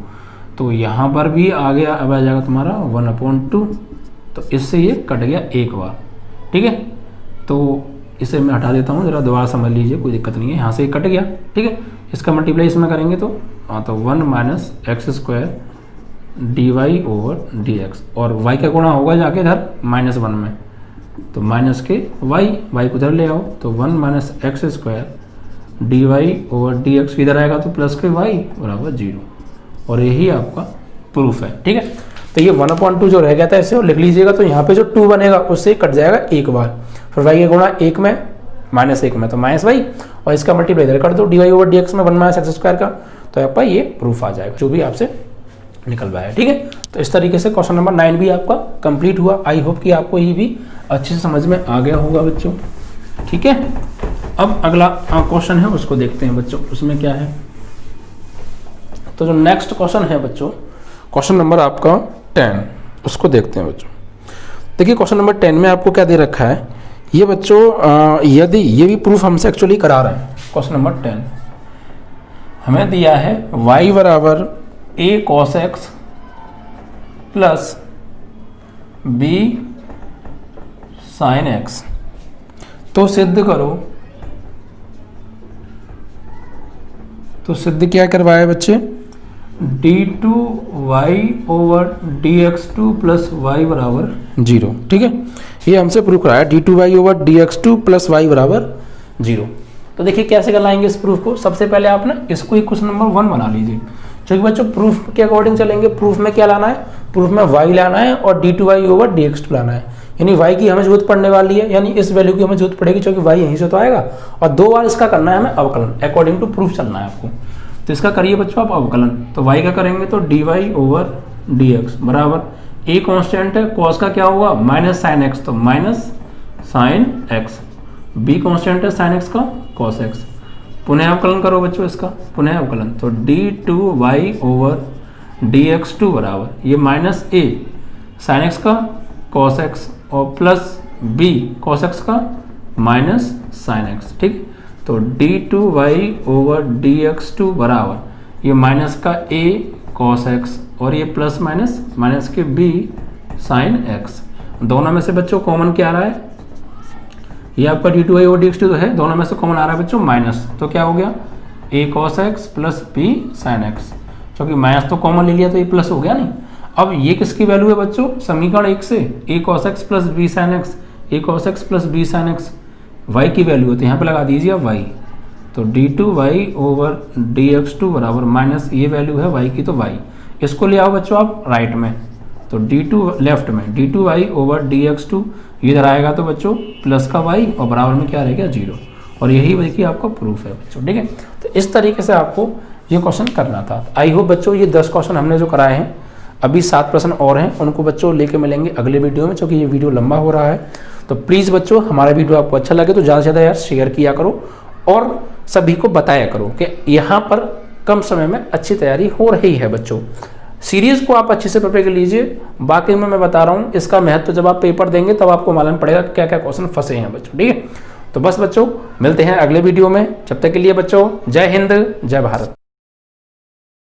तो यहाँ पर भी आगे अब आ जाएगा तुम्हारा 1/2, तो इससे ये कट गया एक बार, ठीक है। तो इसे मैं हटा देता हूँ, ज़रा दोबारा समझ लीजिए, कोई दिक्कत नहीं है, यहाँ से कट गया, ठीक है। इसका मल्टीप्लाई इसमें करेंगे तो 1 माइनस x² dy/dx और y का गुणा होगा जाके इधर -1 में, तो माइनस के y को इधर ले आओ तो 1 माइनस x² dy/dx इधर आएगा तो प्लस के y बराबर 0, और यही आपका प्रूफ है, ठीक है। तो ये 1/2 जो रह गया था इसे और लिख लीजिएगा, तो यहाँ पे जो 2 बनेगा उससे कट जाएगा एक बार, फिर y का गुणा 1 में -1 में तो -y और इसका मल्टीप्लाई इधर कर दो dy/dx में 1 माइनस x² का, तो आपका ये प्रूफ आ जाएगा जो भी आपसे निकल पाया, ठीक है। तो इस तरीके से क्वेश्चन नंबर 9 भी आपका कंप्लीट हुआ। आई होप कि आपको ये भी अच्छे से समझ में आ गया होगा बच्चों, ठीक है। अब अगला क्वेश्चन है उसको देखते हैं बच्चों, उसमें क्या है। तो जो नेक्स्ट क्वेश्चन है बच्चों, क्वेश्चन नंबर आपका 10, उसको देखते हैं बच्चों। देखिए क्वेश्चन नंबर 10 में आपको क्या दे रखा है ये बच्चों यदि ये भी प्रूफ हमसे एक्चुअली करा रहे हैं। क्वेश्चन नंबर 10 हमें दिया है y बराबर a cos x plus b sin x, तो सिद्ध करो। तो सिद्ध क्या करवाया बच्चे, d2y over dx2 plus y बराबर 0। ठीक है, ये हमसे प्रूफ कराया d2y over dx2 plus y बराबर 0। तो देखिए कैसे कराएंगे इस प्रूफ को। सबसे पहले आप ना इसको ही क्वेश्चन नंबर 1 बना लीजिए, क्योंकि बच्चों प्रूफ के अकॉर्डिंग चलेंगे। प्रूफ में क्या लाना है, प्रूफ में y लाना है और d2y ओवर dx2 लाना है, यानी y की हमें जरूरत पड़ने वाली है, यानी इस वैल्यू की हमें जरूरत पड़ेगी, क्योंकि y यहीं से तो आएगा। और 2 बार इसका करना है हमें अवकलन, अकॉर्डिंग टू प्रूफ चलना है आपको। तो इसका करिए बच्चों आप अवकलन। तो y का करेंगे तो dy ओवर dx बराबर a कांस्टेंट है, cos का क्या होगा माइनस साइन x, तो minus sine x, b constant है साइन x का cos x। पुनः अवकलन करो बच्चों इसका, पुनः अवकलन। तो d2y ओवर dx2 बराबर ये माइनस a साइन x का cos x और प्लस b cos x का माइनस साइन x। ठीक, तो d2y ओवर dx2 बराबर ये माइनस का a cos x और ये प्लस माइनस माइनस के b साइन x। दोनों में से बच्चों कॉमन क्या आ रहा है, ये आपका d2y ओवर dx2 तो है, दोनों में से कॉमन आ रहा है बच्चों माइनस, तो क्या हो गया a cos x plus b sine x, क्योंकि माइनस तो कॉमन ले लिया तो ये प्लस हो गया नहीं। अब ये किसकी वैल्यू है बच्चों, समीकरण 1 से a cos x plus b sine x, a cos x plus b sine x y की वैल्यू होती है, यहाँ पे लगा दीजिए अब y। तो d2y ओवर dx2 बराबर माइनस ये वैल्यू है y की, तो y इसको ले आओ बच्चों आप राइट में, तो d2 लेफ्ट में d2y ओवर dx2 ये इधर आएगा तो बच्चों प्लस का y और बराबर में क्या रहेगा 0, और यही देखिए आपका प्रूफ है बच्चों। ठीक है, तो इस तरीके से आपको ये क्वेश्चन करना था। आई होप बच्चों ये 10 क्वेश्चन हमने जो कराए हैं, अभी 7 प्रश्न और हैं, उनको बच्चों लेके मिलेंगे अगले वीडियो में, क्योंकि ये वीडियो लंबा हो रहा है। तो प्लीज़ बच्चों हमारा वीडियो आपको अच्छा लगे तो ज़्यादा से ज़्यादा यार शेयर किया करो और सभी को बताया करो कि यहाँ पर कम समय में अच्छी तैयारी हो रही है बच्चों। सीरीज को आप अच्छे से प्रिपेयर कर लीजिए। बाकी में मैं बता रहा हूँ इसका महत्व जब आप पेपर देंगे तब आपको मालूम पड़ेगा क्या क्या क्वेश्चन फंसे हैं बच्चों। ठीक है, तो बस बच्चों मिलते हैं अगले वीडियो में, जब तक के लिए बच्चों जय हिंद जय भारत।